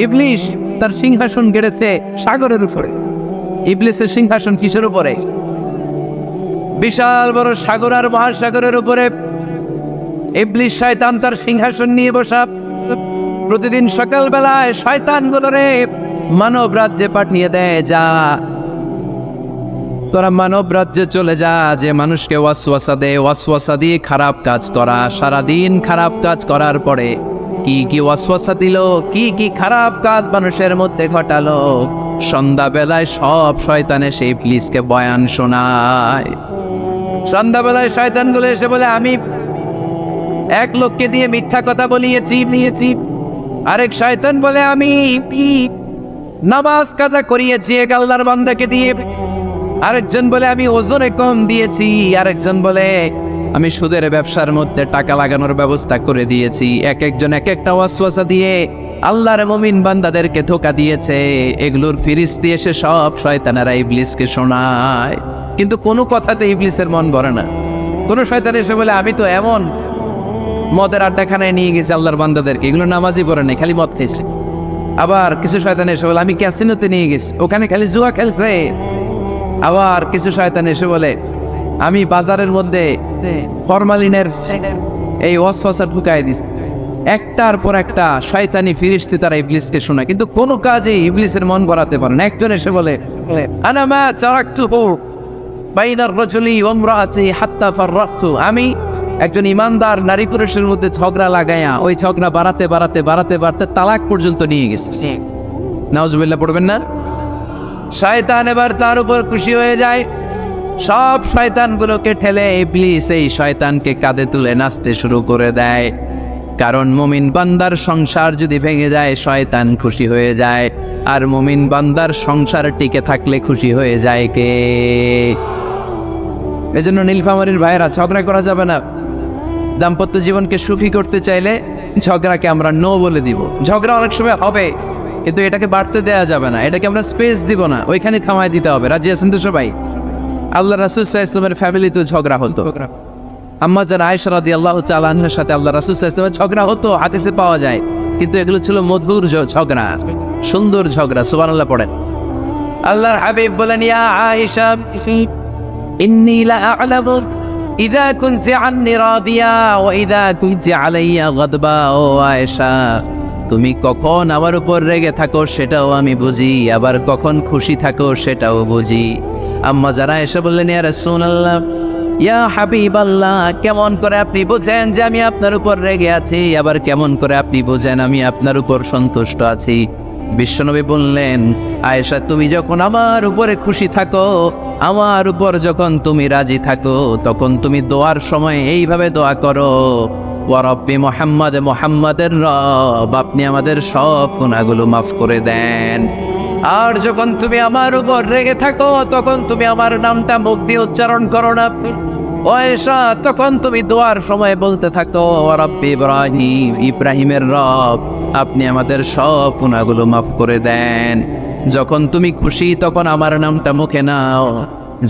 ইবলিস তার সিংহাসন গেড়েছে সাগরের উপরে। ইবলিসের সিংহাসন কিসের উপরে? বিশাল বড় সাগর আর মহাসাগরের উপরে ইবলিস শয়তান তার সিংহাসন নিয়ে বসা। প্রতিদিন সকালবেলায় শয়তানগুলোরে মানব রাজ্যে পাঠিয়ে দেয়, যা তোরা মানব রাজ্যে চলে যা, যে মানুষকে ওয়াসওয়াসা দেয়, ওয়াসওয়াসা দিয়ে খারাপ কাজ করা। সারাদিন খারাপ কাজ করার পরে কি কি ওয়াসওয়াসা দিল, কি কি খারাপ কাজ মানুষের মধ্যে ঘটালো, সন্ধ্যাবেলায় সব শয়তানে সেই ইবলিসকে বয়ান শোনায়। সন্ধ্যাবেলায় শয়তানগুলো এসে বলে, আমি এক লোককে দিয়ে মিথ্যা কথা বলিয়েছি। আরেক শয়তান বলে, আমি নামাজ কাজা করিয়েছি এক আল্লাহর বান্দাকে দিয়ে। আরেকজন বলে, আমি ওজনে কম দিয়েছি। আরেকজন বলে, আমি সুদের ব্যবসার মধ্যে টাকা লাগানোর ব্যবস্থা করে দিয়েছি। এক একজন এক একটা ওয়াসওয়াসা দিয়ে আল্লাহর মুমিন বান্দাদেরকে ধোঁকা দিয়েছে। এগুলোর ফিরিস্তি এসে সব শয়তানেরা ইবলিসকে শোনায়, কিন্তু কোনো কথাতে ইবলিসের মন ভরে না। কোন শয়তান এসে বলে, আমি তো এমন মদের আড্ডাখানায় নিয়ে গেছি আল্লাহর বান্দাদেরকে, এগুলো নামাজই পড়ে নাই, খালি মদ খেয়েছে। আবার কিছু শয়তান এসে বলে, আমি ক্যাসিনোতে নিয়ে গেছি, ওখানে খালি জুয়া খেলছে। আবার কিছু শয়তান এসে বলে, আমি বাজারের মধ্যে ফরমালিনের এই ওয়াসওয়াসা ঢুকাই দিছি। একটার পর একটা শয়তানি ফিরিস্তি তারা ইবলিসকে শোনায়, কিন্তু কোনো কাজে ইবলিসের মন ভরাতে পারে না। একজন এসে বলে, আনা মা তারাকতুহু বাইনার রাজুলি ওয়া ইমরাআতিহি হাত্তা ফাররাকতু, আমি একজন ইমানদার নারী পুরুষের মধ্যে ঝগড়া লাগায়া ওই ঝগড়া বাড়াতে তালাক পর্যন্ত নিয়ে গেছে। নাউজুবিল্লাহ পড়বেন না? শয়তান এবার তার উপর খুশি হয়ে যায়। সব শয়তানগুলোকে ঠেলে ইবলিস এই শয়তানকে কাঁধে তুলে নাচতে শুরু করে দেয়। কারণ মুমিন বান্দার সংসার যদি ভেঙে যায় শয়তান খুশি হয়ে যায়, আর মুমিন বান্দার সংসার টিকে থাকলে খুশি হয়ে যায় কে? এজন্য নীলফামারীর ভাইয়েরা, ঝগড়া করা যাবে না। দাম্পত্য জীবনকে সুখী করতে চাইলে ঝগড়াকে আমরা নো বলে দিব। ঝগড়া অনেক সময় হবে, কিন্তু এটাকে বাড়তে দেওয়া যাবে না, এটাকে আমরা স্পেস দিব না, ওইখানে থামায় দিতে হবে। রাজি আছেন তো সবাই? আল্লাহ রাসূল সাল্লাল্লাহু আলাইহি ওয়াসাল্লামের ফ্যামিলিতে ঝগড়া হতো। আম্মা জান আয়েশা রাদিয়াল্লাহু তাআলা আনহার সাথে আল্লাহ রাসূল সাল্লাল্লাহু আলাইহি ওয়াসাল্লামের ঝগড়া হতো, হাদিসে পাওয়া যায়। কিন্তু এগুলো ছিল মধুর ঝগড়া, সুন্দর ঝগড়া। সুবহানাল্লাহ পড়েন। আল্লাহর হাবিব বলেন, ইয়া আয়েশা ইন্নী লা আ'লামু ইযা কুনতি আন্নী রাদিয়া ওয়া ইযা কুনতি আলাইয়া গাদবা। ও আয়েশা, তুমি কখন আমার উপর রেগে থাকো সেটাও আমি বুঝি, আবার কখন খুশি থাকো সেটাও বুঝি। আম্মা যারা এসে বললেন, ইয়া রাসূলুল্লাহ, ইয়া হাবিবাল্লাহ, কেমন করে আপনি বুঝেন যে আমি আপনার উপর রেগে আছি, আবার কেমন করে আপনি বুঝেন আমি আপনার উপর সন্তুষ্ট আছি? বিশ্বনবী বললেন, আয়েশা, তুমি যখন আমার উপরে খুশি থাকো, আমার উপর যখন তুমি রাজি থাকো, তখন তুমি দোয়ার সময় এইভাবে দোয়া করো, ওয়া রব্বি মুহাম্মদ, মুহাম্মাদের রব, আপনি আমাদের সব গুনাহগুলো মাফ করে দেন। আর যখন তুমি আমার উপর রেগে থাকো, তখন তুমি আমার নামটা মুখ দিয়ে উচ্চারণ করো না। ও আয়েশা, তখন তুমি দোয়ার সময় বলতে থাকো, ওয়া রব্বি ইব্রাহিম, ইব্রাহিমের রব, আপনি আমাদের সব গুনাহগুলো মাফ করে দেন। যখন তুমি খুশি তখন আমার নামটা মুখে নাও,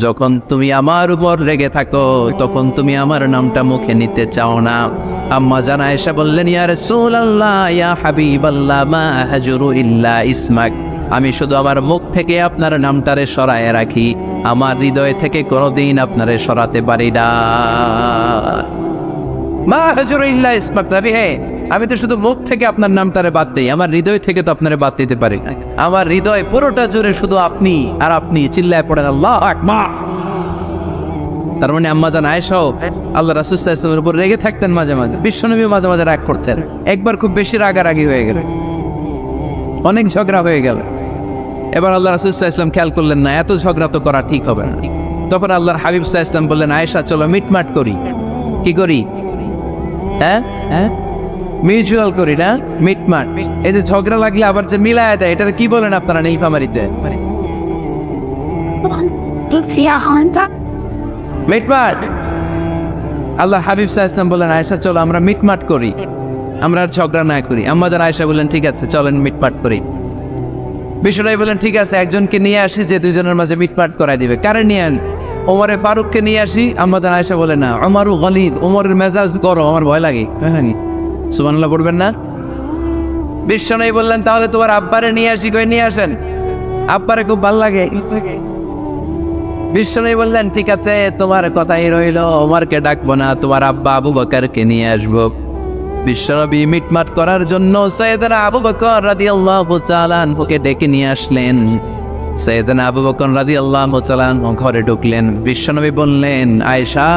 যখন তুমি আমার উপর রেগে থাকো তখন তুমি আমার নামটা মুখে নিতে চাও না। আম্মা জান আয়েশা বললেন, ইয়া রাসূলুল্লাহ, ইয়া হাবিবাল্লাহ, মা আহজুরু ইল্লা ইসমাক, আমি শুধু আমার মুখ থেকে আপনার নামটারে সরায় রাখি, আমার হৃদয় থেকে কোনোদিন আপনারে সরাতে পারি না। মা আহজুরু ইল্লা ইসমাক, নবী হে, আমি তো শুধু মুখ থেকে আপনার নামটারে বাদ দেই, আমার হৃদয় থেকে তো আপনারে বাদ দিতে পারি না। আমার হৃদয় পুরোটা জুড়ে শুধু আপনি আর আপনি। চিল্লায় পড়েন আল্লাহু আকবার। তার মানে আম্মা জান আয়েশাও আল্লাহ রাসূল সাল্লাল্লাহু আলাইহি ওয়াসাল্লামের উপর রেগে থাকতেন মাঝে মাঝে। বিশ্বনবী মাঝে মাঝে রাগ করতেন। একবার খুব বেশি রাগারাগি হয়ে গেল, অনেক ঝগড়া হয়ে গেল। এবার আল্লাহ রাসূল সাল্লাল্লাহু আলাইহি ওয়াসাল্লাম খেয়াল করলেন না, এত ঝগড়া তো করা ঠিক হবে না। তখন আল্লাহর হাবিব সাল্লাল্লাহু আলাইহি ওয়াসাল্লাম বললেন, আয়েশা, চলো মিটমাট করি। কি করি? হ্যাঁ, মিউচুয়াল করি না, মিটমাট। এই যে ঝগড়া লাগলে আবার যে মিলায় দেয়, এটা কি বলেন আপনারা নীলফামারীতে? মিটমাট। আল্লাহ হাবিব সাল্লাল্লাহু আলাইহি ওয়াসাল্লাম বললেন, আয়েশা, চলো আমরা মিটমাট করি, আমরা আর ঝগড়া না করি। আম্মা জান আয়েশা বললেন, ঠিক আছে, চলেন মিটমাট করি। বিশ্বনবী বললেন, ঠিক আছে, একজনকে নিয়ে আসি যে দুইজনের মাঝে মিটমাট করাই দিবে। কারে নিয়ে আন? ওমরে ফারুককে নিয়ে আসি। আম্মা জান আয়েশা বলে, না, ওমরু গলিদ, ওমরের মেজাজ গরম, আমার ভয় লাগে। সুবহানাল্লাহ পড়বেন না? বিশ্বনবী বললেন তাহলে তোমার আব্বারে নিয়ে আসি, কই নিয়ে আসেন, আব্বারে খুব ভালো লাগে। বিশ্বনবী বললেন ঠিক আছে, তোমার কথাই রইল, ওমরকে ডাকবো না, তোমার আব্বা আবু বকরকে নিয়ে আসবো। বিশ্বনবী মিটমাট করার জন্য সাইয়েদনা আবু বকর রাদিয়াল্লাহু তাআলা আনহুকে ডেকে নিয়ে আসলেন। সাইয়েদনা আবু বকর রাদিয়াল্লাহু তাআলা আনহু ঘরে ঢুকলেন। বিশ্বনবী বললেন, আয়েশা,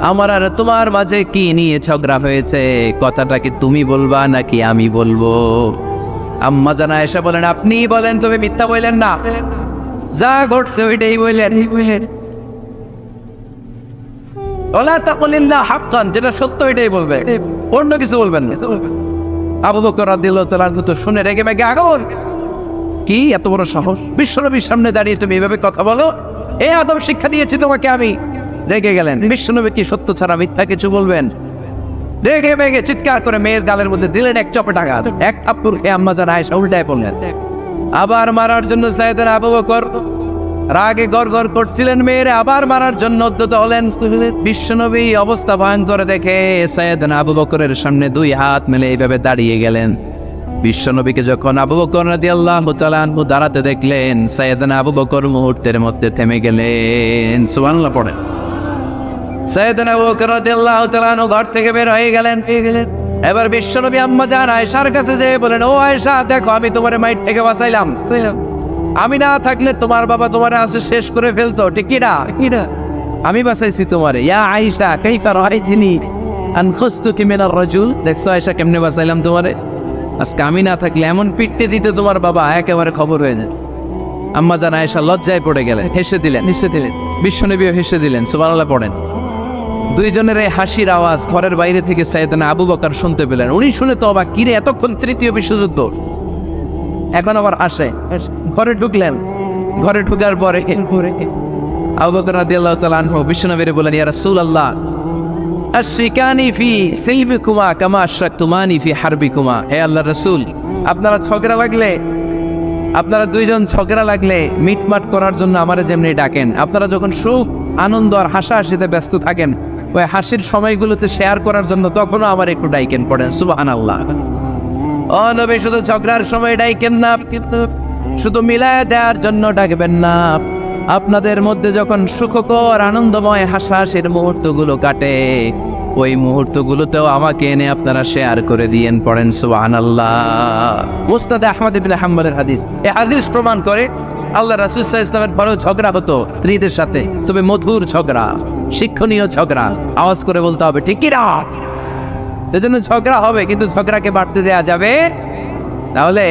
আমার আর তোমার মাঝে কি নিয়ে ঝগড়া হয়েছে? কথাটা কি তুমি বলবা নাকি আমি বলবো? আম্মা জান আয়েশা বলেন, আপনি বলেন, তুমি মিথ্যা বললেন না, যা ঘটছে ওইটাই বললেন। ওলা তাকুলিল্লাহ হাক্কান, যেটা সত্য ওইটাই বলবে, অন্য কিছু বলবেন না। আবু বকর রাদিয়াল্লাহু তাআলা আনহু তো শুনে রেগে মেগে আগুন। কি এত বড় সাহস, বিশ্বনবীর সামনে দাঁড়িয়ে তুমি এভাবে কথা বলো? এই আদব শিক্ষা দিয়েছি তোমাকে আমি। রেগে গেলেন। বিশ্বনবী কি সত্য ছাড়া মিথ্যা কিছু বলবেন? রেগে মেগে চিৎকার করে মেয়ের গালের মধ্যে দিলেন এক চপেটাঘাত, এক থাপ্পড় খেয়ে আম্মা জান আয়েশা উল্টায় পড়লেন। আবার মারার জন্য সাইয়েদনা আবু বকর রাগে গড়গড় করছিলেন, মেয়েরে আবার মারার জন্য উদ্যত হলেন। বিশ্বনবী অবস্থা ভয়ঙ্কর দেখে সাইয়েদনা আবু বকরের সামনে দুই হাত মেলে এইভাবে দাঁড়িয়ে গেলেন। বিশ্বনবীকে যখন আবু বকর রাদিয়াল্লাহু তাআলা আনহু দাঁড়াতে দেখলেন, সাইয়েদনা আবু বকর মুহূর্তের মধ্যে থেমে গেলেন। সুবহানাল্লাহ পড়েন। সাইয়েদনা আবু বকর রাদিয়াল্লাহু তাআলা আনহু ঘর থেকে বের হয়ে গেলেন। এবার বিশ্বনবী আম্মা জান আয়েশার কাছে যেয়ে বলেন, ও আয়েশা, দেখো আমি তোমারে মাইট থেকে বাঁচাইলাম। আমি না থাকলে তোমার বাবা তোমারে আসে শেষ করে ফেলতো, ঠিক কি না? আমি বাঁচাইছি তোমারে। ইয়া আয়েশা কাইফা রাআইতিনি আন খুসতুকি মিনার রাজুল, দেখছো আয়েশা কেমনে বাঁচাইলাম তোমারে? আজকে আমি না থাকলে এমন পিটতে দিতে তোমার বাবা একেবারে খবর হয়ে যায়। আম্মা জান আয়েশা লজ্জায় পড়ে গেলেন, হেসে দিলেন। বিশ্বনবীও হেসে দিলেন। সুবহানাল্লাহ পড়েন। দুইজনের এই হাসির আওয়াজ ঘরের বাইরে থেকে সাইয়েদনা আবু বকর শুনতে পেলেন। উনি শুনে তো অবাক, কিরে এতক্ষণ তৃতীয় বিশ্বযুদ্ধ, এখন আবার হাসে। ঘরে ঢুকলেন। ঘরে ঢুকার পরে আবু বকর রাদিয়াল্লাহু তাআলা আনহু বিশ্বনবীর বলেন, ইয়া রাসূলুল্লাহ, আশরিকানি ফি সিলমিকুমা কামা আশরাকতুমানি ফি হারবিকুমা। হে আল্লাহর রাসূল, আপনারা দুইজন ঝগড়া লাগলে মিটমাট করার জন্য আমারে যেমনি ডাকেন, আপনারা যখন সুখ আনন্দ আর হাসাহাসিতে ব্যস্ত থাকেন, ওই হাসির সময়গুলোতে শেয়ার করার জন্য তখনও আমার একটু ডাইকেন। পড়েন সুবহানাল্লাহ। ও নবী, শুধু ঝগড়ার সময় ডাইকেন না, শুধু মিলায় দেওয়ার জন্য ডাকবেন না। আপনাদের মধ্যে যখন সুখকর আনন্দময় হাসাহাসির মুহূর্তগুলো কাটে, ওই মুহূর্তগুলোতেও আমাকে এনে আপনারা শেয়ার করে দিয়েন। পড়েন সুবহানাল্লাহ। মুসনাদে আহমদ ইবনে হাম্বলের হাদিস। এই হাদিস প্রমাণ করে আল্লাহ রাসূল সাল্লাল্লাহু আলাইহি ওয়াসাল্লামের বড় ঝগড়া হতো স্ত্রীদের সাথে, তবে মধুর ঝগড়া, শিক্ষণীয় ঝগড়া। আওয়াজ করে বলতে হবে, ঠিক কি না? এজন্য ঝগড়া হবে, কিন্তু ঝগড়াকে বাড়তে দেয়া যাবে। তাহলে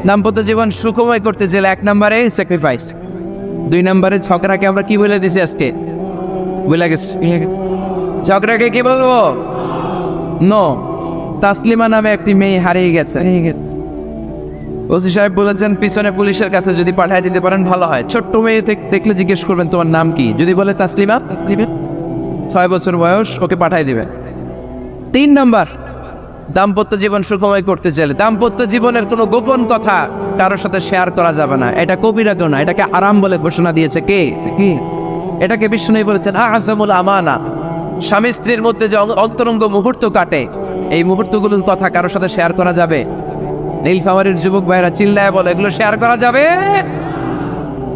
দাম্পত্য জীবন সুখময় করতে গেলে 1 নম্বরে স্যাক্রিফাইস, 2 নম্বরে ঝগড়াকে আমরা কি বলে দিছি আজকে? বলে গেছি ঝগড়াকে কি বলবো? নো। তাসলিমা নামে একটি মেয়ে হারিয়ে গেছে। ওসি সাহেব বলেছেন পিছনে পুলিশের কাছে যদি পাঠিয়ে দিতে পারেন ভালো হয়। ছোট্ট মেয়ে দেখলে জিজ্ঞেস করবেন তোমার নাম কি, যদি বলে তাসলিমা, 6 বছর বয়স, ওকে পাঠিয়ে দিবেন। 3 নম্বর, দাম্পত্য জীবন সুখময় করতে চাইলে দাম্পত্য জীবনের কোনো গোপন কথা কারোর সাথে শেয়ার করা যাবে না। এটা কবিরা কেউ না, এটাকে হারাম বলে ঘোষণা দিয়েছে কে? এটাকে বিষ্ণু বলেছেন আযমুল আমানা। স্বামী স্ত্রীর মধ্যে যে অন্তরঙ্গ মুহূর্ত কাটে, এই মুহূর্তগুলোর কথা কারোর সাথে শেয়ার করা যাবে? নীলফামারীর যুবক ভাইরা চিল্লায় বলে, এগুলো শেয়ার করা যাবে?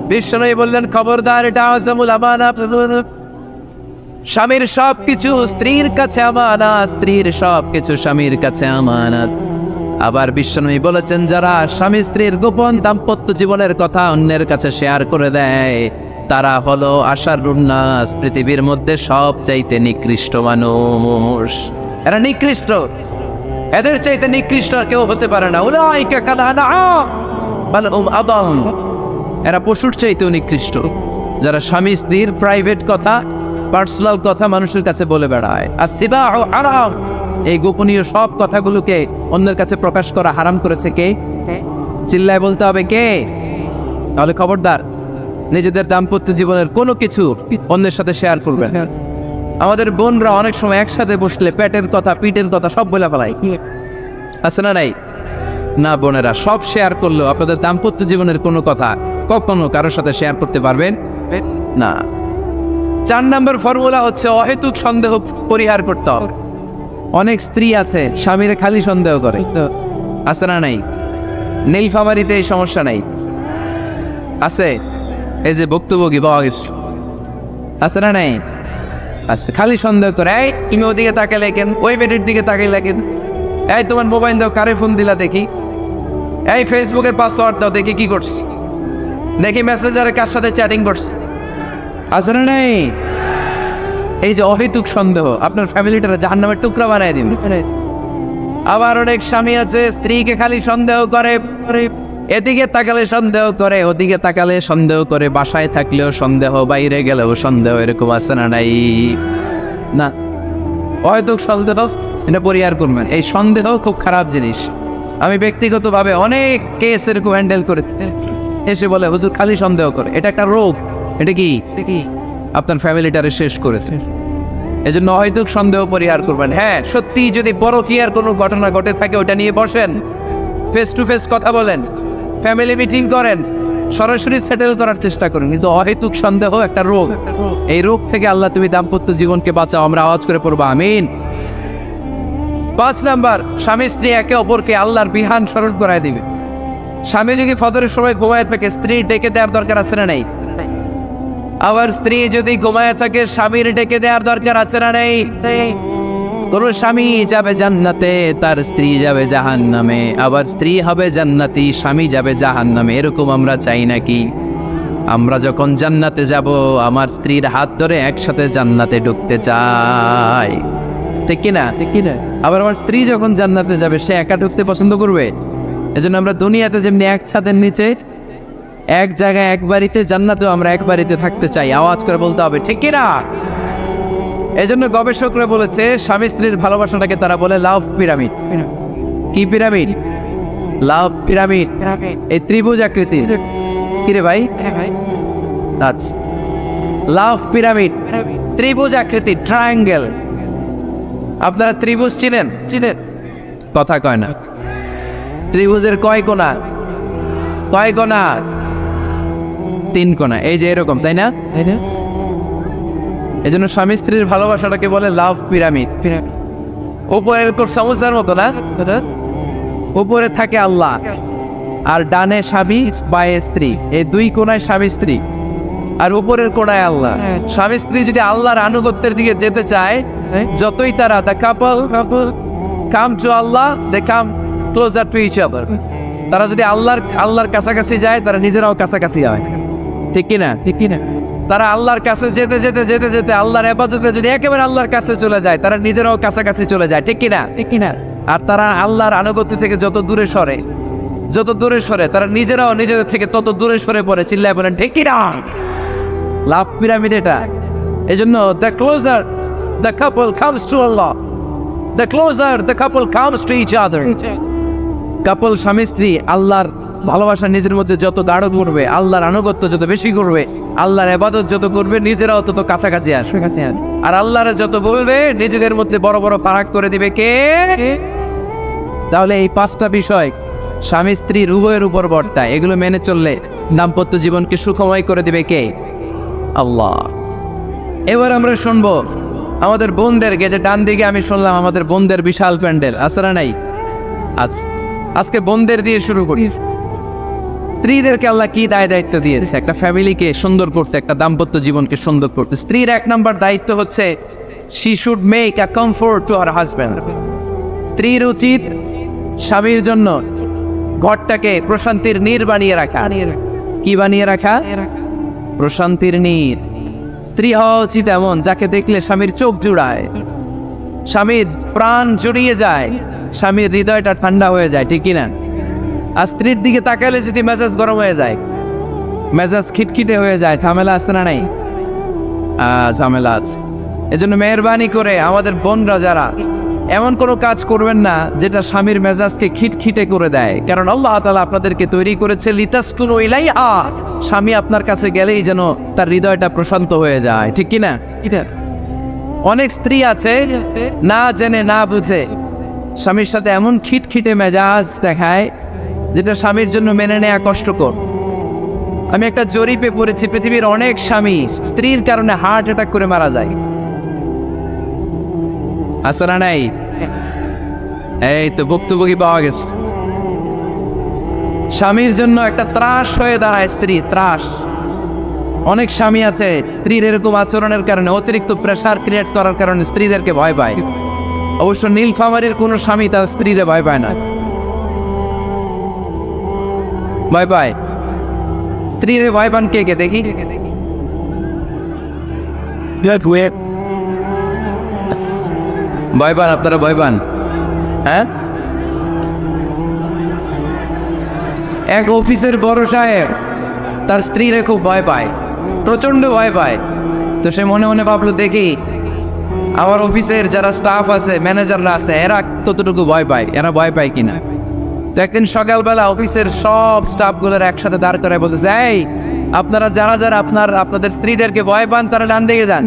বিষ্ণু বললেন খবরদার, এটা আযমুল আমানা। স্বামীর সবকিছু স্ত্রীর কাছে আমানত, স্ত্রীর সবকিছু স্বামীর কাছে আমানত। আবার বিশ্বনবী বলেছেন, যারা স্বামী স্ত্রীর গোপন দাম্পত্য জীবনের কথা অন্যের কাছে শেয়ার করে দেয়, তারা হলো আশারুন নাস, পৃথিবীর মধ্যে সবচাইতে নিকৃষ্ট মানুষ। এরা নিকৃষ্ট, এদের চাইতে নিকৃষ্ট আর কেউ হতে পারে না। উলাইকা কাল আনআম বাল হুম আদাল। এরা পশুর চাইতেও নিকৃষ্ট, যারা স্বামী স্ত্রীর প্রাইভেট কথা, পার্সোনাল কথা মানুষের কাছে বলে বেড়ায়। আর সিবাহু হারাম, এই গোপনীয় সব কথাগুলোকে অন্যের কাছে প্রকাশ করা হারাম করেছে কে? চিল্লায় বলতে হবে কে? তাহলে খবরদার, নিজেদের দাম্পত্য জীবনের কোনো কিছু অন্যের সাথে শেয়ার করবেন। আমাদের বোনরা অনেক সময় একসাথে বসলে পেটের কথা, পিঠের কথা সব বলে ফেলায়, আছে না নাই? না বোনেরা, সব শেয়ার করলেও আপনাদের দাম্পত্য জীবনের কোনো কথা কখনো কারোর সাথে শেয়ার করতে পারবেন না। 4 নম্বর ফর্মুলা হচ্ছে অহেতুক সন্দেহ পরিহার করতে হবে। অনেক স্ত্রী আছে স্বামীরে খালি সন্দেহ করে, আছে না নাই? নীলফামারীতে এই সমস্যা নাই? আছে? এই যে ভুক্তভোগী পাওয়া গেছে, আছে না নাই? আছে। খালি সন্দেহ করে, এই তুমি ওদিকে তাকালে কেন, ওই বেডের দিকে তাকাইলা কেন, এই তোমার মোবাইল দাও, কারে ফোন দিলা দেখি, এই ফেসবুকের পাসওয়ার্ড দাও দেখি কি করছি, দেখি মেসেঞ্জারে কার সাথে চ্যাটিং করছে, আছে না নাই? এই যে অহেতুক সন্দেহ আপনার ফ্যামিলিটারে জাহান্নামের টুকরা বানায় দিন। আবার অনেক স্বামী আছে স্ত্রীকে খালি সন্দেহ করে, এদিকে তাকালে সন্দেহ করে, ওদিকে তাকালে সন্দেহ করে, বাসায় থাকলেও সন্দেহ, বাইরে গেলেও সন্দেহ, এরকম আছে না নাই? না, অহেতুক সন্দেহ এটা পরিহার করবেন। এই সন্দেহ খুব খারাপ জিনিস। আমি ব্যক্তিগতভাবে অনেক কেস এরকম হ্যান্ডেল করেছি, এসে বলে হুজুর খালি সন্দেহ করে, এটা একটা রোগ। এটা কি আপনার ফ্যামিলিটারে শেষ করেছে। এজন্য অহেতুক সন্দেহ পরিহার করবেন। হ্যাঁ, সত্যি যদি পরকীয়ার কোনো ঘটনা ঘটে থাকে ওটা নিয়ে বসেন, ফেস টু ফেস কথা বলেন, ফ্যামিলি মিটিং করেন, সরাসরি সেটেল করার চেষ্টা করেন। কিন্তু অহেতুক সন্দেহ একটা রোগ। এই রোগ থেকে আল্লাহ তুমি দাম্পত্য জীবনকে বাঁচাও, আমরা আওয়াজ করে পড়বো আমিন। 5 নাম্বার, স্বামী স্ত্রী একে অপরকে আল্লাহর বিধান স্মরণ করায় দিবে। স্বামী যদি ফজরের সময় ঘুমায় থাকে, স্ত্রী ডেকে দেওয়ার দরকার আছে না নাই? আবার স্ত্রী যদি ঘুমায় থাকে, স্বামীর ডেকে দেওয়ার দরকার আছে না নেই? কোন স্বামী যাবে জান্নাতে, তার স্ত্রী যাবে জাহান্নামে, আবার স্ত্রী হবে জান্নাতি, স্বামী যাবে জাহান্নামে। এরকম আমরা চাই নাকি? আমরা যখন জান্নাতে যাব, আমার স্ত্রীর হাত ধরে একসাথে জান্নাতে ঢুকতে চাই, ঠিক কিনা? ঠিক কিনা? আবার আমার স্ত্রী যখন জান্নাতে যাবে, সে একা ঢুকতে পছন্দ করবে? এজন্য আমরা দুনিয়াতে যেমনি এক ছাদের নিচে, এক জায়গায়, এক বাড়িতে, জান্নাতেও আমরা এক বাড়িতে থাকতে চাই। আওয়াজ করে বলতে হবে, ঠিক কিনা? এজন্য গবেষকরা বলেছে স্বামী স্ত্রীর ভালোবাসাটাকে তারা বলে লাভ পিরামিড। কি পিরামিড? লাভ পিরামিড। এই ত্রিভুজ আকৃতি। কিরে ভাই? আচ্ছা, লাভ পিরামিড, ত্রিভুজ আকৃতি, ট্রায়াঙ্গেল। আপনারা ত্রিভুজ চিনেন? চিনেন? কথা কয় না। ত্রিভুজের কয় কোণা? কয় কোণা? 3 কোণা। এই যে এরকম, তাই না? তাই না? এই জন্য স্বামী স্ত্রীর ভালোবাসাটাকে বলে লাভ পিরামিড। উপরে এরকম সমুদ্রের মতো না, উপরে থাকে আল্লাহ, আর ডানে স্বামী, বায়ে স্ত্রী। এই 2 কোণায় স্বামী স্ত্রী, আর উপরের কোণায় আল্লাহ। স্বামী স্ত্রী যদি আল্লাহর আনুগত্যের দিকে যেতে চায়, যতই তারা the couple come to Allah, they come closer to each other. তারা যদি আল্লাহর কাছাকাছি যায়, তারা নিজেরাও কাছাকাছি হয়, ঠিক কিনা? ঠিক কিনা? তারা আল্লাহর কাছে যেতে যেতে যেতে যেতে আল্লাহর ইবাদতে যদি একেবারে আল্লাহর কাছে চলে যায়, তারা নিজেরাও কাছাকাছি চলে যায়, ঠিক কিনা? ঠিক কিনা? আর তারা আল্লাহর আনুগত্য থেকে যত দূরে সরে, তারা নিজেরাও নিজেদের থেকে তত দূরে সরে পড়ে। চিল্লায় বলেন, ঠিক কিনা? লাভ পিরামিড এটা। এই জন্য the closer the couple comes to Allah, the closer the couple comes to each other. Couple, স্বামী স্ত্রী, আল্লাহর ভালোবাসা নিজের মধ্যে যত গাঢ় করবে, আল্লাহর আনুগত্য যত বেশি করবে, আল্লাহর ইবাদত যত করবে, নিজেরাও তত কাছাকাছি আসবে। আর আল্লাহর যত বলবে, নিজেদের মধ্যে বড় বড় ফারাক করে দিবে কে? তাহলে এই 5টা বিষয় স্বামী স্ত্রীর উভয়ের উপর বর্তায়। এগুলো মেনে চললে দাম্পত্য জীবনকে সুখময় করে দিবে কে? আল্লাহ। এবার আমরা শুনবো আমাদের বোনদেরকে। যে ডান দিকে আমি শুনলাম আমাদের বোনদের বিশাল প্যান্ডেল, আছে না নাই? আজকে বোনদের দিয়ে শুরু করি। স্ত্রীদেরকে আল্লাহ কি দায়িত্ব দিয়েছে? একটা ফ্যামিলিকে সুন্দর করতে, একটা দাম্পত্য জীবনকে সুন্দর করতে। স্ত্রীর 1 নম্বর দায়িত্ব হচ্ছে she should make a comfort to her husband. স্ত্রীর উচিত স্বামীর জন্য ঘরটাকে প্রশান্তির নীর বানিয়ে রাখা। কি বানিয়ে রাখা? প্রশান্তির নীর। স্ত্রী হওয়া উচিত এমন যাকে দেখলে স্বামীর চোখ জুড়ায়, স্বামীর প্রাণ জুড়িয়ে যায়, স্বামীর হৃদয়টা ঠান্ডা হয়ে যায়, ঠিক কিনা? আর স্ত্রীর দিকে তাকালে যদি মেজাজ গরম হয়ে যায়, মেজাজ খিটখিটে হয়ে যায়, ঝামেলা আছে না নাই? ঝামেলা আছে। এজন্য মেহেরবানি করে আমাদের বোনরা যারা, এমন কোনো কাজ করবেন না যেটা স্বামীর মেজাজকে খিটখিটে করে দেয়। কারণ আল্লাহ তাআলা আপনাদেরকে তৈরি করেছে লিতাসকুনু ইলাইহা, স্বামী আপনার কাছে গেলেই যেন তার হৃদয়টা প্রশান্ত হয়ে যায়, ঠিক কিনা? অনেক স্ত্রী আছে না জেনে না বুঝে স্বামীর সাথে এমন খিটখিটে মেজাজ দেখায় যেটা স্বামীর জন্য মেনে নেওয়া কষ্টকর। আমি একটা জরিপে পড়েছি, পৃথিবীর অনেক স্বামী স্ত্রীর কারণে হার্ট অ্যাটাক করে মারা যায়। আছে না নাই? এই তো ভুক্তভোগী পাওয়া গেছে। স্বামীর জন্য একটা ত্রাস হয়ে দাঁড়ায় স্ত্রী, ত্রাস। অনেক স্বামী আছে স্ত্রীর এরকম আচরণের কারণে, অতিরিক্ত প্রেসার ক্রিয়েট করার কারণে স্ত্রীদেরকে ভয় পায়। অবশ্য নীলফামারীর কোনো স্বামী তার স্ত্রীরে ভয় পায় না। ভয় পায় স্ত্রীরে ভয় পান কে কে দেখি? ভয় পান আপনারা? ভয় পান? হ্যাঁ, এক অফিসের বড় সাহেব তার স্ত্রীরে খুব ভয় পায়, প্রচন্ড ভয় পায়। তো সে মনে মনে ভাবলো, দেখি আমার অফিসের যারা স্টাফ আছে, ম্যানেজাররা আছে, এরা কতটুকু ভয় পায়, এরা ভয় পায় কিনা। তো একদিন সকালবেলা অফিসের সব স্টাফগুলোর একসাথে দাঁড় করে বলতেছে, এই আপনারা যারা যারা আপনাদের স্ত্রীদেরকে ভয় পান তারা ডান দিকে যান,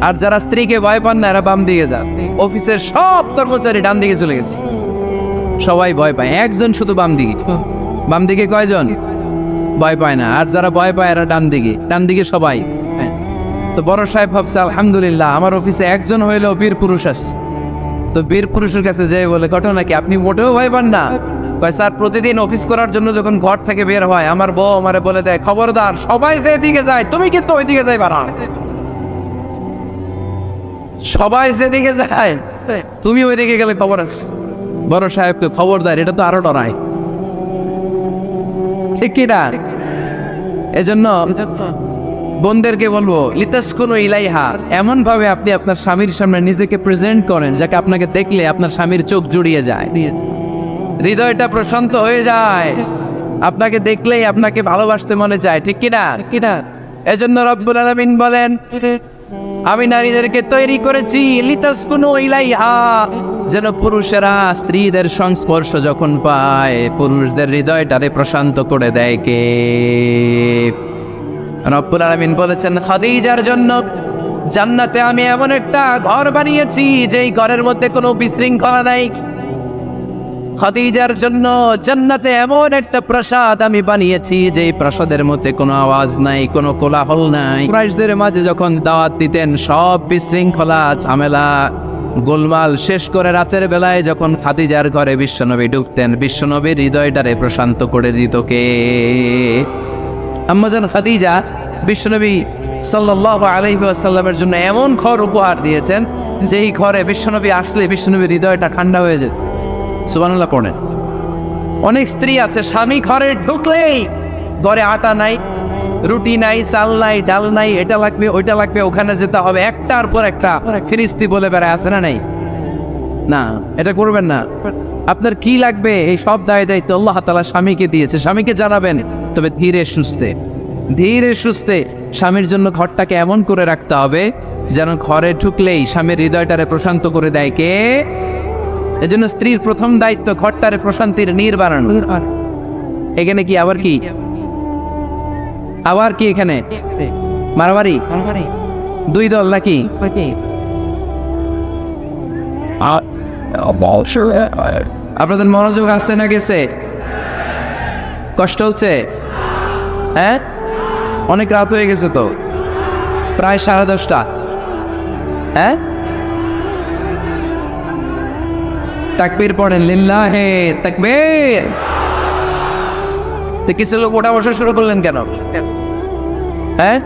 আর যারা স্ত্রীকে ভয় পান না এরা বাম দিকে যান। অফিসের সব কর্মচারী ডান দিকে চলে গেছে, সবাই ভয় পায়, একজন শুধু বাম দিকে। বাম দিকে কয়জন ভয় পায় না, আর যারা ভয় পায় এরা ডান দিকে, ডান দিকে সবাই। তো বড় সাহেব ভাবছে, আলহামদুলিল্লাহ আমার অফিসে একজন হইলেও বীর পুরুষ আছে। তো বীর পুরুষের কাছে যেয়ে বলে, ঘটনা কি, আপনি মোটেও ভয় পান না? কয়, স্যার প্রতিদিন অফিস করার জন্য যখন ঘর থেকে বের হয় আমার বউ আমারে বলে দেয়, খবরদার সবাই যেদিকে যায় তুমি কিন্তু ওইদিকে যাইবা না, সবাই যেদিকে যায় তুমি ওইদিকে গেলে খবর আছে। বড় সাহেবকে খবরদার, এটা তো আরো ডরায়, ঠিক কিনা? এজন্য বোনদেরকে বলবো, লিতাসকুনু ইলাইহা, এমন ভাবে আপনি আপনার স্বামীর সামনে নিজেকে প্রেজেন্ট করেন যাকে আপনাকে দেখলে আপনার স্বামীর চোখ জুড়িয়ে যায়, হৃদয়টা প্রশান্ত হয়ে যায়, আপনাকে দেখলেই আপনাকে ভালোবাসতে মনে চায়, ঠিক কিনা? এজন্য রব্বুল আলামিন বলেন, আমি নারীদেরকে তৈরি করেছি লিতাসকুনু ইলাইহা, যেন পুরুষেরা স্ত্রীদের সংস্পর্শ যখন পায় পুরুষদের হৃদয়টারে প্রশান্ত করে দেয় কে? রব্বুল আলামিন বলেছেন, খাদিজার জন্য জান্নাতে আমি এমন একটা ঘর বানিয়েছি যেই ঘরের মধ্যে কোনো বিশৃঙ্খলা নাই। খাদিজার জন্য জান্নাতে এমন একটা প্রাসাদ আমি বানিয়েছি যেই প্রাসাদের মধ্যে কোনো আওয়াজ নাই, কোনো কোলাহল নাই। কুরাইশদের মাঝে যখন দাওয়াত দিতেন সব বিশৃঙ্খলা ঝামেলা গোলমাল শেষ করে রাতের বেলায় যখন খাদিজার ঘরে বিশ্বনবী ঢুকতেন, বিশ্বনবীর হৃদয়টারে প্রশান্ত করে দিত কে? আম্মাজান খাদিজা বিশ্বনবী সাল্লাল্লাহু আলাইহি ওয়াসাল্লামের জন্য এমন ঘর উপহার দিয়েছেন যেই ঘরে বিশ্বনবী আসলে বিশ্বনবীর হৃদয়টা ঠান্ডা হয়ে যেত। সুবহানাল্লাহ পড়েন। অনেক স্ত্রী আছে স্বামী ঘরে ঢুকলেই ঘরে আটা নাই, রুটি নাই, চাল নাই, ডাল নাই, এটা লাগবে ওইটা লাগবে, ওখানে যেতে হবে, একটার পর একটা ফিরিস্তি বলে বেড়ায়, আছে না নাই? না, এটা করবেন না। আপনার কি লাগবে এই সব দায় দায়িত্ব আল্লাহ তাআলা স্বামীকে দিয়েছে, স্বামীকে জানাবেন, তবে ধীরে সুস্থে ধীরে সুস্থে স্বামীর জন্য ঘরটাকে এমন করে রাখতে হবে যেন ঘরে ঢুকলেই স্বামীর হৃদয়টারে প্রশান্ত করে দেয় কে? এজন্য স্ত্রীর প্রথম দায়িত্ব ঘরটারে প্রশান্তির নীড় বানানো। এখানে কি আবার কি এখানে মারামারি দুই দল নাকি? আপনাদের মনোযোগ আসছে না গেছে? কষ্ট হচ্ছে? হ্যাঁ, অনেক রাত হয়ে গেছে তো, প্রায় 10:30। হ্যাঁ, তাকবীর পড়েন, লিল্লাহে তাকবীর। তো কিছু লোক ওঠা বসা শুরু করলেন কেন? হ্যাঁ,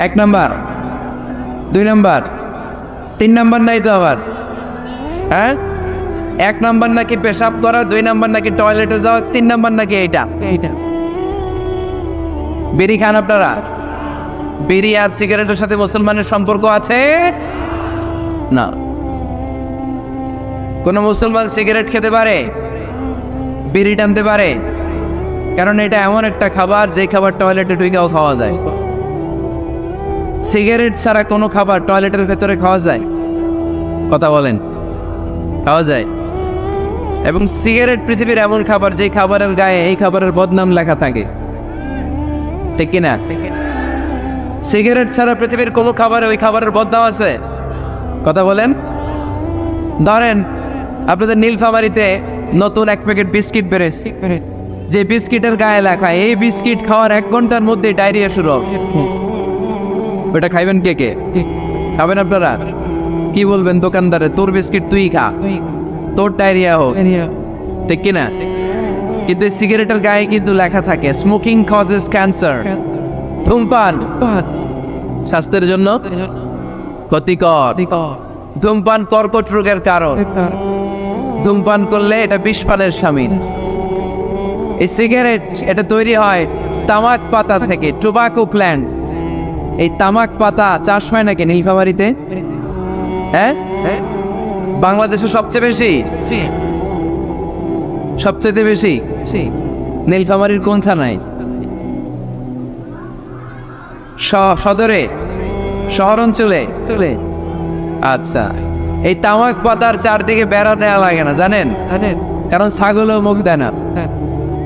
1 নাম্বার 2 নাম্বার 3 নাম্বার নাই তো আবার? হ্যাঁ, 1 নাম্বার নাকি পেশাব করা, 2 নাম্বার নাকি টয়লেটে যাওয়া, 3 নাম্বার নাকি এইটা। বিড়ি খান আপনারা? বিড়ি আর সিগারেটের সাথে মুসলমানের সম্পর্ক আছে না। কোন মুসলমান সিগারেট খেতে পারে, বিড়ি টানতে পারে? কারণ এটা এমন একটা খাবার যে খাবার টয়লেটে ঢুকেও খাওয়া যায়। সিগারেট ছাড়া কোনো খাবার টয়লেটের ভেতরে খাওয়া যায়? কথা বলেন, খাওয়া যায়। এবং সিগারেট পৃথিবীর এমন খাবার যে খাবারের গায়ে এই খাবারের বদনাম লেখা থাকে, ঠিক কিনা? সিগারেট ছাড়া পৃথিবীর কোনো খাবারে ওই খাবারের বদনাম আছে? কথা বলেন। ধরেন আপনাদের নীলফামারীতে নতুন 1 প্যাকেট বিস্কিট বেরোচ্ছে, যে বিস্কিটের গায়ে লেখা এই বিস্কিট খাওয়ার 1 ঘন্টার মধ্যে ডায়রিয়া শুরু হবে। ওটা খাইবেন কে কে? খাবেন আপনারা? কি বলবেন দোকানদারে, তোর বিস্কিট তুই খা, তোর ডায়রিয়া হোক, ঠিক কিনা? কিন্তু সিগারেটের গায়ে কিন্তু লেখা থাকে স্মোকিং কজেস ক্যান্সার, ধূমপান স্বাস্থ্যের জন্য ক্ষতিকর, ধূমপান কর্কট রোগের কারণ, ধূমপান করলে এটা বিষপানের শামিল। এই সিগারেট এটা তৈরি হয় তামাক পাতা থেকে, টোবাকো প্ল্যান্ট। এই তামাক পাতা চাষ হয় নাকি নীলফামারীতে? হ্যাঁ, বাংলাদেশে সবচেয়ে বেশি, সবচেয়ে বেশি নীলফামারীর কোন থানায়? সদরে, শহর অঞ্চলে। আচ্ছা, এই তামাক পাতার চারদিকে বেড়া দেওয়া লাগে না, জানেন? কারণ ছাগলও মুখ দেয় না।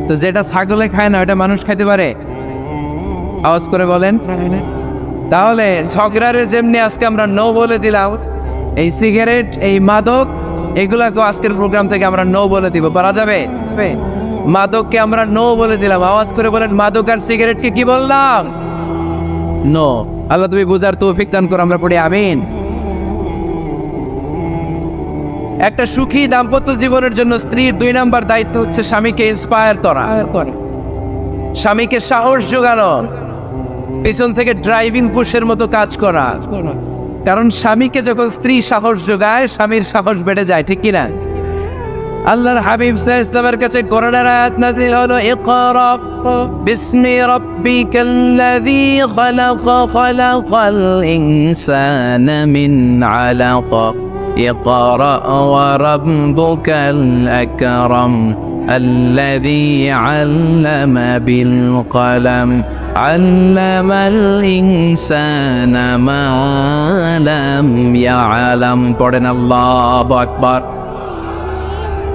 তো যেটা ছাগলে খায় না ওটা মানুষ খাইতে পারে? আওয়াজ করে বলেন। তাহলে ঝগড়ারে যেমনি আজকে আমরা নো বলে দিলাম, এই সিগারেট, এই মাদক, এগুলাকে আজকের প্রোগ্রাম থেকে আমরা নো বলে দিব। পারা যাবে? মাদককে আমরা নো বলে দিলাম। আওয়াজ করে বলেন, মাদক আর সিগারেটকে কি বললাম? নো। আল্লাহ তুমি বুঝার তৌফিক দান করো, আমরা পড়ি আমিন। একটা সুখী দাম্পত্য জীবনের জন্য স্ত্রীর 2 নাম্বার দায়িত্ব হচ্ছে স্বামীকে ইন্সপায়ার করা, স্বামীকে সাহস যোগানো, পিছন থেকে ড্রাইভিং পুশের মতো কাজ করা। কারণ স্বামীকে যখন স্ত্রী সাহস যোগায়, স্বামীর সাহস বেড়ে যায়, ঠিক কিনা? আল্লাহর হাবিব সাল্লাল্লাহু আলাইহি ওয়াসাল্লামের কাছে কোরআনের আয়াত নাযিল হলো, ইকরা বিসমি রাব্বিকাল্লাযী খালাক, খালাকাল ইনসানা মিন আলাক, ইকরা ওয়া রাব্বুকাল আকরাম الذي علم بالقلم علم الإنسان ما لم يعلم। পড়েন আল্লাহু আকবার।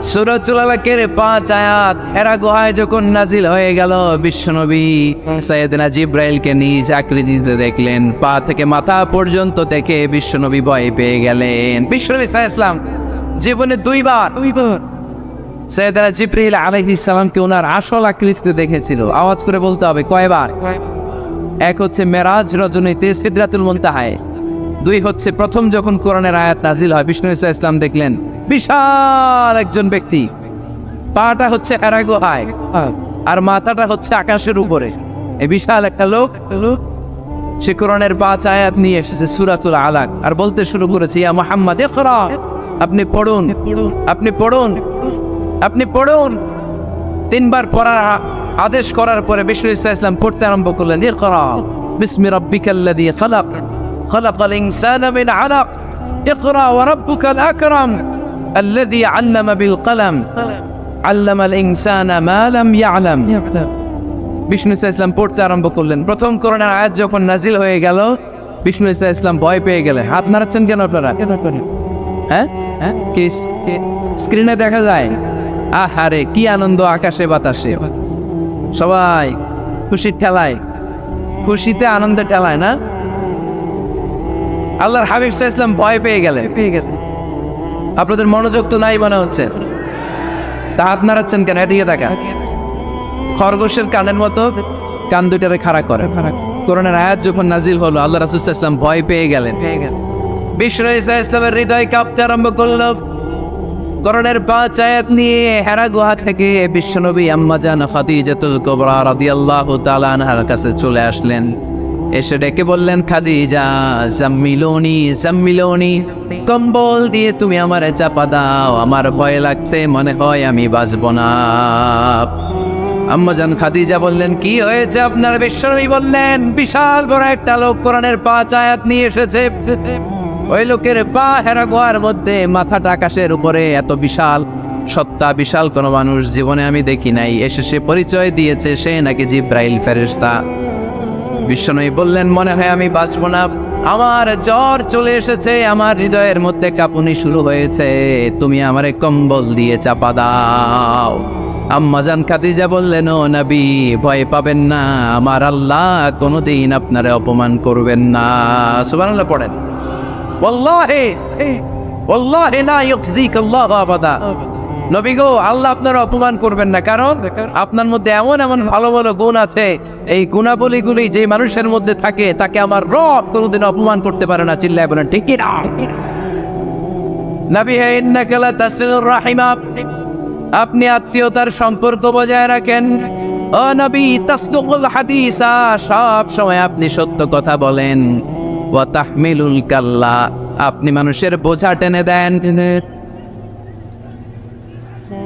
সূরাতুল আলাকের 5 আয়াত হেরা গুহায় যখন নাজিল হয়ে গেল, বিশ্বনবী সাইয়েদনা জিবরাইলকে নিজ আকৃতিতে দেখলেন। পা থেকে মাথা পর্যন্ত দেখে বিশ্বনবী ভয় পেয়ে গেলেন। বিশ্বনবী সাল্লাল্লাহু আলাইহি ওয়াসাল্লাম জীবনে দুইবার সাইয়েদনা জিবরাইল আলাইহিস সালামকে ওনার আসল আকৃতিতে দেখেছিল। আওয়াজ করে বলতে হবে, কয়বার? এক হচ্ছে মেরাজ রজনীতে সিদরাতুল মুনতাহায়, 2 হচ্ছে প্রথম যখন কোরআনের আয়াত নাজিল হয়, বিষ্ণু ইসা ইসলাম দেখলেন বিশাল একজন ব্যক্তি, পাটা হচ্ছে হেরা গুহায় আর মাথাটা হচ্ছে আকাশের উপরে। এই বিশাল একটা লোক, সে কোরআনের 5 আয়াত নিয়ে এসেছে সূরাতুল আলাক, আর বলতে শুরু করেছে, ইয়া মুহাম্মদ ইকরা, আপনি পড়ুন, আপনি পড়ুন, আপনি পড়ুন। 3 বার পড়ার আদেশ করার পরে বিষ্ণু ইসা ইসলাম পড়তে আরম্ভ করলেন, ইকরা বিসমি রাব্বিকাল্লাযী খালাক, খালাকাল ইনসানা মিন আলাক, ইকরা ওয়া রাব্বুকাল আকরাম আল্লাযী আল্লামা বিল কলম আল্লামাল ইনসানা মা লাম ইয়ালাম। বিষ্ণু ইসা ইসলাম পড়তে আরম্ভ করলেন। প্রথম কোরআনের আয়াত যখন নাজিল হয়ে গেল, বিষ্ণু ইসা ইসলাম ভয় পেয়ে গেলেন। হাত নাড়াচ্ছেন কেন আপনারা? হ্যাঁ, কি স্ক্রিনে দেখা যায়? আহারে কি আনন্দ, আকাশে বাতাসে সবাই খুশির ঠেলায়, খুশিতে আনন্দে ঠেলায় না? আল্লাহর হাবিব সাল্লাল্লাহু আলাইহি ওয়াসাল্লাম ভয় পেয়ে গেলেন। আপনাদের মনোযোগ তো নাই মনে হচ্ছে, তা হাত নাড়াচ্ছেন কেন? এদিকে তাকা। খরগোশের কানের মতো কান দুটারে খাড়া করে। কোরআনের আয়াত যখন নাজিল হলো, আল্লাহ রাসূল সাল্লাল্লাহু আলাইহি ওয়াসাল্লাম ভয় পেয়ে গেলেন। বিষ্ণু ইসা ইসলামের হৃদয় কাঁপতে আরম্ভ করলো। কোরআনের 5 আয়াত নিয়ে হেরা গুহা থেকে বিশ্বনবী আম্মা জান খাদিজাতুল কুবরা রাদিয়াল্লাহু তাআলা আনহার কাছে চলে আসলেন। এসে ডেকে বললেন, খাদিজা জাম্মিলুনি জাম্মিলুনি, কম্বল দিয়ে তুমি আমারে চাপা দাও, আমার ভয় লাগছে, মনে হয় আমি বাঁচব না। আম্মা জান খাদিজা বললেন, কি হয়েছে আপনার? বিশ্বনবী বললেন, বিশাল বড় একটা লোক কোরআনের 5 আয়াত নিয়ে এসেছে। ওই লোকের পা হেরা গুহার মধ্যে, মাথাটা আকাশের উপরে, এত বিশাল সত্তা, বিশাল কোনো মানুষ জীবনে আমি দেখি নাই। এসে সে পরিচয় দিয়েছে সে নাকি জিব্রাইল ফেরেশতা। বিশ্বনবী বললেন, মনে হয় আমি বাঁচব না, আমার জ্বর চলে এসেছে, আমার হৃদয়ের মধ্যে কাঁপুনি শুরু হয়েছে, তুমি আমারে কম্বল দিয়ে চাপা দাও। আম্মা জান খাদিজা বললেন, ও নবী ভয় পাবেন না, আমার আল্লাহ কোনোদিন আপনারে অপমান করবেন না। সুবহানাল্লাহ পড়েন। ওয়াল্লাহি ওয়াল্লাহি লা ইউখজিকাল্লাহু আবাদা। নবী গো, আল্লাহ আপনারা অপমান করবেন না, কারণ আপনার মধ্যে এমন এমন ভালো ভালো গুণ আছে, এই গুণাবলীগুলি যে মানুষের মধ্যে থাকে তাকে আমার রব কোনোদিন অপমান করতে পারে না। চিল্লায় বলেন ঠিক কি না? নবী হে, ইন্নাকা লা তাসিলুর রাহিমা, আপনি আত্মীয়তার সম্পর্ক বজায় রাখেন। ও নবী তাসদুকুল হাদিসা, সব সময় আপনি সত্য কথা বলেন। ওয়া তাহমিলুল কাল্লা, আপনি মানুষের বোঝা টেনে দেন।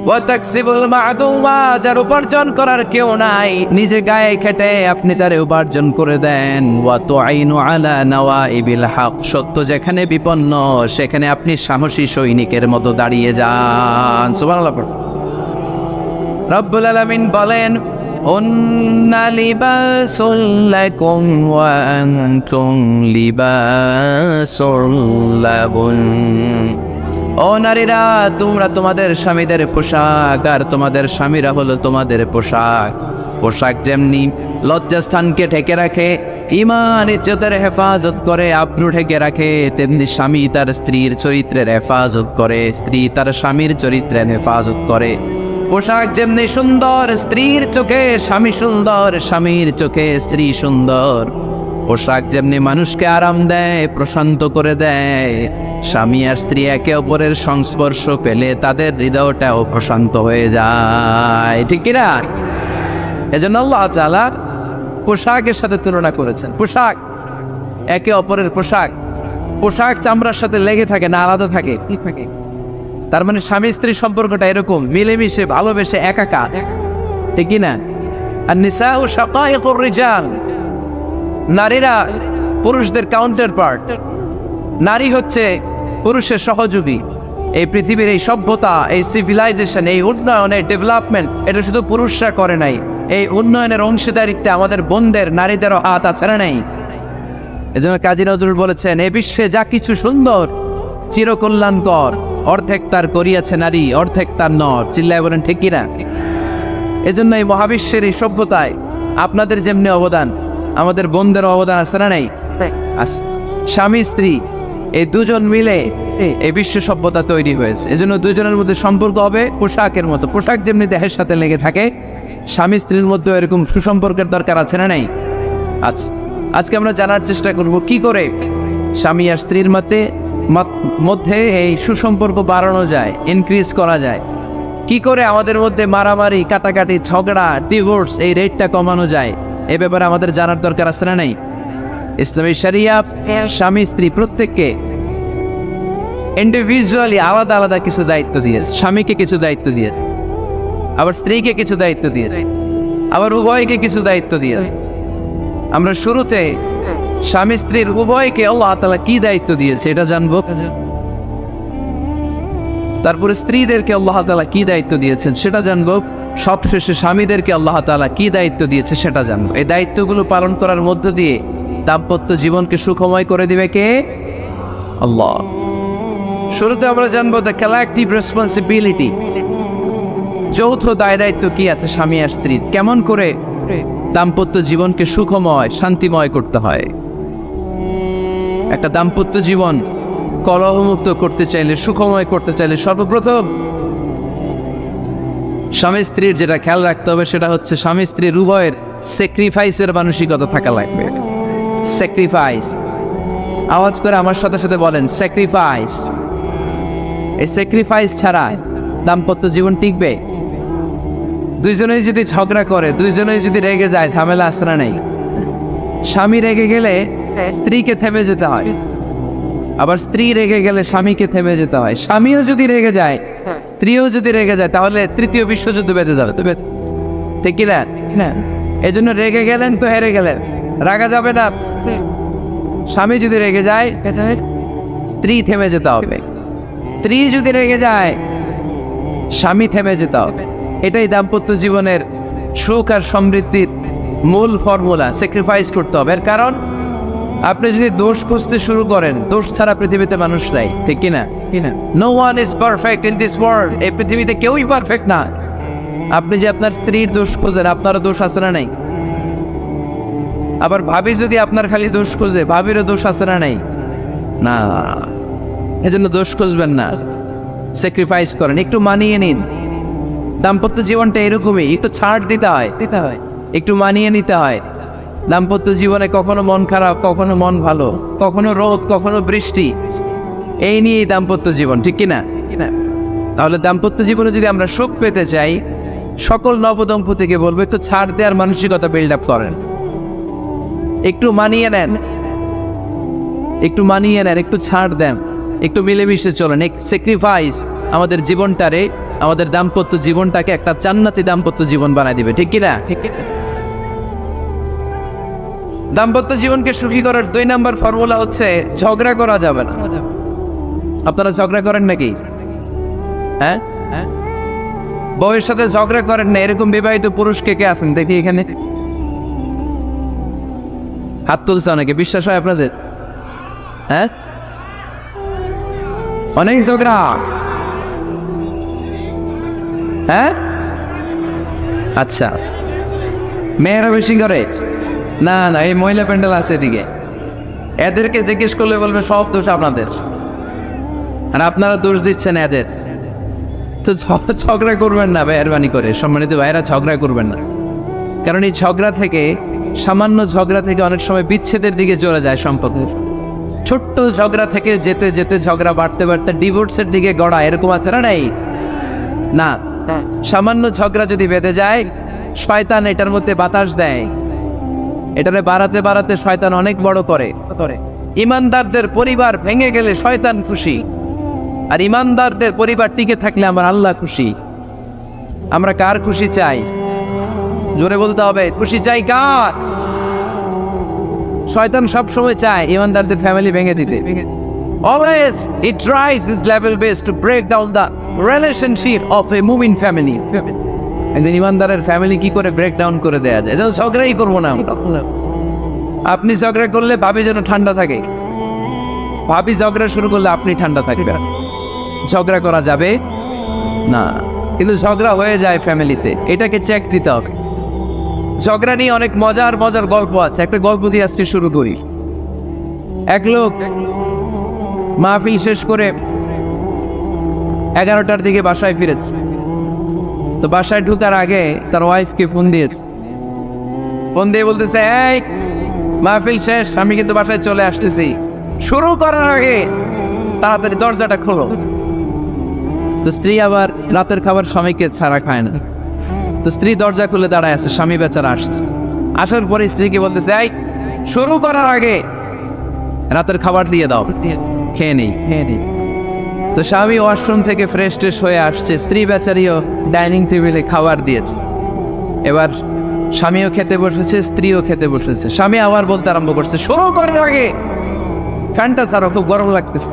ওয়া তাকসিবুল মা'দুমা, যার উপার্জন করার কেউ নাই, নিজে গায়ে খেটে আপনি তারে উপার্জন করে দেন। ওয়া তুআইনু আলা নাওয়াইবিল হক, সত্য যেখানে বিপন্ন সেখানে আপনি সাহসী সৈনিকের মতো দাঁড়িয়ে যান। সুবহানাল্লাহ। রব্বুল আলামিন বলেন, উন্না লিবাসুল লাকুম ওয়া আনতুম লিবাসুল লাহুম। ও নারীরা, তোমরা তোমাদের স্বামীদের পোশাক, আর তোমাদের স্বামীরা হলো তোমাদের পোশাক। পোশাক যেমনি লজ্জাস্থানকে ঢেকে রাখে, ঈমান ইজ্জতের হেফাজত করে, আব্রু ঢেকে রাখে, তেমনি স্বামী তার স্ত্রীর চরিত্রের হেফাজত করে, স্ত্রী তার স্বামীর চরিত্রের হেফাজত করে। পোশাক যেমনি সুন্দর, স্ত্রীর চোখে স্বামী সুন্দর, স্বামীর চোখে স্ত্রী সুন্দর। পোশাক যেমনি মানুষকে আরাম দেয়, প্রশান্ত করে দেয়, স্বামী আর স্ত্রী একে অপরের সংস্পর্শ পেলে তাদের হৃদয়টাও প্রশান্ত হয়ে যায়, ঠিক কিনা? এজন্য আল্লাহ তাআলা পোশাকের সাথে তুলনা করেছেন। পোশাক একে অপরের পোশাক, পোশাক চামড়ার সাথে লেগে থাকে না, আলাদা থাকে। কি থাকে? তার মানে স্বামী স্ত্রীর সম্পর্কটা এরকম মিলেমিশে ভালোবেসে একাকার, ঠিক কিনা? আর নিসাউ শাকাইকুর রিজাল, নারীরা পুরুষদের কাউন্টার পার্ট। নারী হচ্ছে পুরুষের সহযোগী। এই পৃথিবীর এই সভ্যতা, এই সিভিলাইজেশন, এই উন্নয়ন, এই ডেভেলপমেন্ট, এটা শুধু পুরুষরা করে নাই। এই উন্নয়নের অংশীদারিত্বে আমাদের বোনদের, নারীদেরও হাত আছে না নাই? এজন্য কাজী নজরুল বলেছেন, এ বিশ্বে যা কিছু সুন্দর চিরকল্যাণকর, অর্ধেক তার করিয়াছে নারী, অর্ধেক তার নর। চিল্লায় বলেন ঠিক কিনা? এজন্য এই মহাবিশ্বের এই সভ্যতায় আপনাদের যেমনি অবদান, আমাদের বোনদের অবদান আছে না নাই? স্বামী স্ত্রী এই দুজন মিলে এই বিশ্ব সভ্যতা তৈরি হয়েছে। এজন্য দুজনের মধ্যে সম্পর্ক হবে পোশাকের মতো। পোশাক যেমনি দেহের সাথে লেগে থাকে, স্বামী স্ত্রীর মধ্যে এরকম সুসম্পর্কের দরকার আছে না নাই? আচ্ছা, আজকে আমরা জানার চেষ্টা করব কি করে স্বামী আর স্ত্রীর মধ্যে এই সুসম্পর্ক বাড়ানো যায়, ইনক্রিজ করা যায়। কি করে আমাদের মধ্যে মারামারি, কাটাকাটি, ঝগড়া, ডিভোর্স এই রেটটা কমানো যায়, এ ব্যাপারে আমাদের জানার দরকার আছে না নাই? ইসলামী শরিয়া স্বামী স্ত্রী প্রত্যেককে ইন্ডিভিজুয়ালি আলাদা আলাদা কিছু দায়িত্ব দিয়েছে। স্বামীকে কিছু দায়িত্ব দিয়েছে, আবার স্ত্রীকে কিছু দায়িত্ব দিয়েছে, আবার উভয়কে কিছু দায়িত্ব দিয়েছে। আমরা শুরুতে স্বামী স্ত্রীর উভয়কে আল্লাহ তাআলা কি দায়িত্ব দিয়েছে এটা জানবো। তারপরে স্ত্রীদেরকে আল্লাহ তাআলা কি দায়িত্ব দিয়েছেন সেটা জানবো। সবশেষে স্বামীদেরকে আল্লাহ তাআলা কি দায়িত্ব দিয়েছে সেটা জানবো। এই দায়িত্বগুলো পালন করার মধ্য দিয়ে দাম্পত্য জীবনকে সুখময় করে দিবে কে? আল্লাহ। শুরুতে আমরা জানবো দ্য কালেকটিভ রেসপন্সিবিলিটি, যৌথ দায় দায়িত্ব কি আছে স্বামী আর স্ত্রীর, কেমন করে দাম্পত্য জীবনকে সুখময়, শান্তিময় করতে হয়। একটা দাম্পত্য জীবন কলহমুক্ত করতে চাইলে, সুখময় করতে চাইলে সর্বপ্রথম স্বামী স্ত্রীর যেটা খেয়াল রাখতে হবে সেটা হচ্ছে স্বামী স্ত্রীর উভয়ের স্যাক্রিফাইসের মানসিকতা থাকা লাগবে। স্যাক্রিফাইস, আওয়াজ করে আমার সাথে সাথে বলেন স্যাক্রিফাইস। এই স্যাক্রিফাইস ছাড়া দাম্পত্য জীবন টিকবে? দুইজনেই যদি ঝগড়া করে, দুইজনেই যদি রেগে যায়, ঝামেলা আসে না নাই? স্বামী রেগে গেলে স্ত্রীকে থেমে যেতে হয়, আবার স্ত্রী রেগে গেলে স্বামীকে থেমে যেতে হয়। স্বামীও যদি রেগে যায়, স্ত্রীও যদি রেগে যায়, তাহলে তৃতীয় বিশ্বযুদ্ধ বেঁধে যাবে, ঠিক কি না? এই জন্য রেগে গেলেন তো হেরে গেলেন, রাগা যাবে না। স্বামী যদি রেগে যায়, স্ত্রী থেমে যেতে হবে। স্ত্রী যদি রেগে যায়, স্বামী থেমে যেতে হবে। এটাই দাম্পত্য জীবনের সুখ আর সমৃদ্ধির মূল ফর্মুলা। স্যাক্রিফাইস করতে হবে। এর কারণ আপনি যদি দোষ খুঁজতে শুরু করেন, দোষ ছাড়া পৃথিবীতে মানুষ নাই, ঠিক কিনা? No one is perfect in this world. এই পৃথিবীতে কেউই পারফেক্ট না। আপনি যে আপনার স্ত্রীর দোষ খোঁজেন, আপনারও দোষ আছে না নাই? আবার ভাবি যদি আপনার খালি দোষ খোঁজে, ভাবিরও দোষ আছে না নাই? না, এজন্য দোষ খুঁজবেন না, স্যাক্রিফাইস করেন, একটু মানিয়ে নিন। দাম্পত্য জীবনটা এরকমই, একটু ছাড় দিতে হয়, একটু মানিয়ে নিতে হয়। দাম্পত্য জীবনে কখনো মন খারাপ, কখনো মন ভালো, কখনো রোদ, কখনো বৃষ্টি, এই নিয়েই দাম্পত্য জীবন, ঠিক কিনা? তাহলে দাম্পত্য জীবনে যদি আমরা সুখ পেতে চাই, সকল নবদম্পতিকে বলবো একটু ছাড় দেওয়ার মানসিকতা বিল্ড আপ করেন, একটু মানিয়ে নেন, একটু ছাড় দেন, একটু মিলেমিশে চলেন, এক স্যাক্রিফাইস আমাদের জীবনটারে, আমাদের দাম্পত্য জীবনটাকে একটা জান্নাতি দাম্পত্য জীবন বানায় দিবে, ঠিক কিনা? দাম্পত্য জীবনকে সুখী করার 2 নাম্বার ফর্মুলা হচ্ছে ঝগড়া করা যাবে না। আপনারা ঝগড়া করেন নাকি? হ্যাঁ, বউয়ের সাথে ঝগড়া করেন না এরকম বিবাহিত পুরুষ কে কে আছেন দেখি এখানে? হাত তুলছে অনেকে, বিশ্বাস হয় আপনাদের? হ্যাঁ, অনেক ঝগড়া। হ্যাঁ, আচ্ছা, মেয়েরা বেশি করে? না না, এই মহিলা প্যান্ডেল আছে এদিকে, এদেরকে জিজ্ঞেস করলে বলবে সব দোষ আপনাদের, আর আপনারা দোষ দিচ্ছেন এদের। তো ঝগড়া করবেন না মেহরবানি করে, সম্মানিত ভাইরা, ঝগড়া করবেন না। কারণ এই ঝগড়া থেকে, সামান্য ঝগড়া থেকে অনেক সময় বিচ্ছেদের দিকে চলে যায় সম্পর্ক। ছোট্ট ঝগড়া থেকে যেতে যেতে ঝগড়া বাড়তে বাড়তে ডিভোর্সের দিকে গড়া, এরকম আছে না? নাই না, সামান্য ঝগড়া যদি বেঁধে যায়, শয়তান এটার মধ্যে বাতাস দেয়, এটারে বাড়াতে বাড়াতে শয়তান অনেক বড় করে। ইমানদারদের পরিবার ভেঙে গেলে শয়তান খুশি, আর ইমানদারদের পরিবার টিকে থাকলে আমার আল্লাহ খুশি। আমরা কার খুশি চাই? জোরে বলতে হবে, খুশি চাই কার? শয়তান সব সময় চায় ইমানদারদের ফ্যামিলি ভেঙে দিতে। Always it tries his level best to break down the relationship of a moving family. একদিন ইমানদারের ফ্যামিলি কি করে ব্রেক ডাউন করে দেয়া যায়? যেন ঝগড়াই করবো না আমরা। আপনি ঝগড়া করলে ভাবি যেন ঠান্ডা থাকে, ভাবি ঝগড়া শুরু করলে আপনি ঠান্ডা থাকবেন। ঝগড়া করা যাবে না, কিন্তু ঝগড়া হয়ে যায় ফ্যামিলিতে, এটাকে চেক দিতে হবে। ঝগড়া নিয়ে অনেক মজার মজার গল্প আছে, একটা গল্প দিয়ে আজকে শুরু করি। এক লোক মাহফিল শেষ করে 11টার দিকে বাসায় ফিরেছে। তো বাসায় ঢুকার আগে তার ওয়াইফকে ফোন দিয়েছে, ফোন দিয়ে বলতেছে, এই মাহফিল শেষ, আমি কিন্তু বাসায় চলে আসতেছি, শুরু করার আগে তাড়াতাড়ি দরজাটা খোলো। তো স্ত্রী আবার রাতের খাবার স্বামীকে ছাড়া খায় না, তো স্ত্রী দরজা খুলে দাঁড়ায় আছে, স্বামী বেচারা আসছে। আসার পরে স্ত্রীকে বলতেছে, এই শুরু করার আগে রাতের খাবার দিয়ে দাও, খেয়ে নেই। তো স্বামী ওয়াশরুম থেকে ফ্রেশ ট্রেশ হয়ে আসছে, স্ত্রী বেচারিও ডাইনিং টেবিলে খাবার দিয়েছে। এবার স্বামীও খেতে বসেছে, স্ত্রীও খেতে বসেছে। স্বামী আবার বলতে আরম্ভ করছে, শুরু করার আগে ফ্যানটা ছাড়ো, খুব গরম লাগতেছে।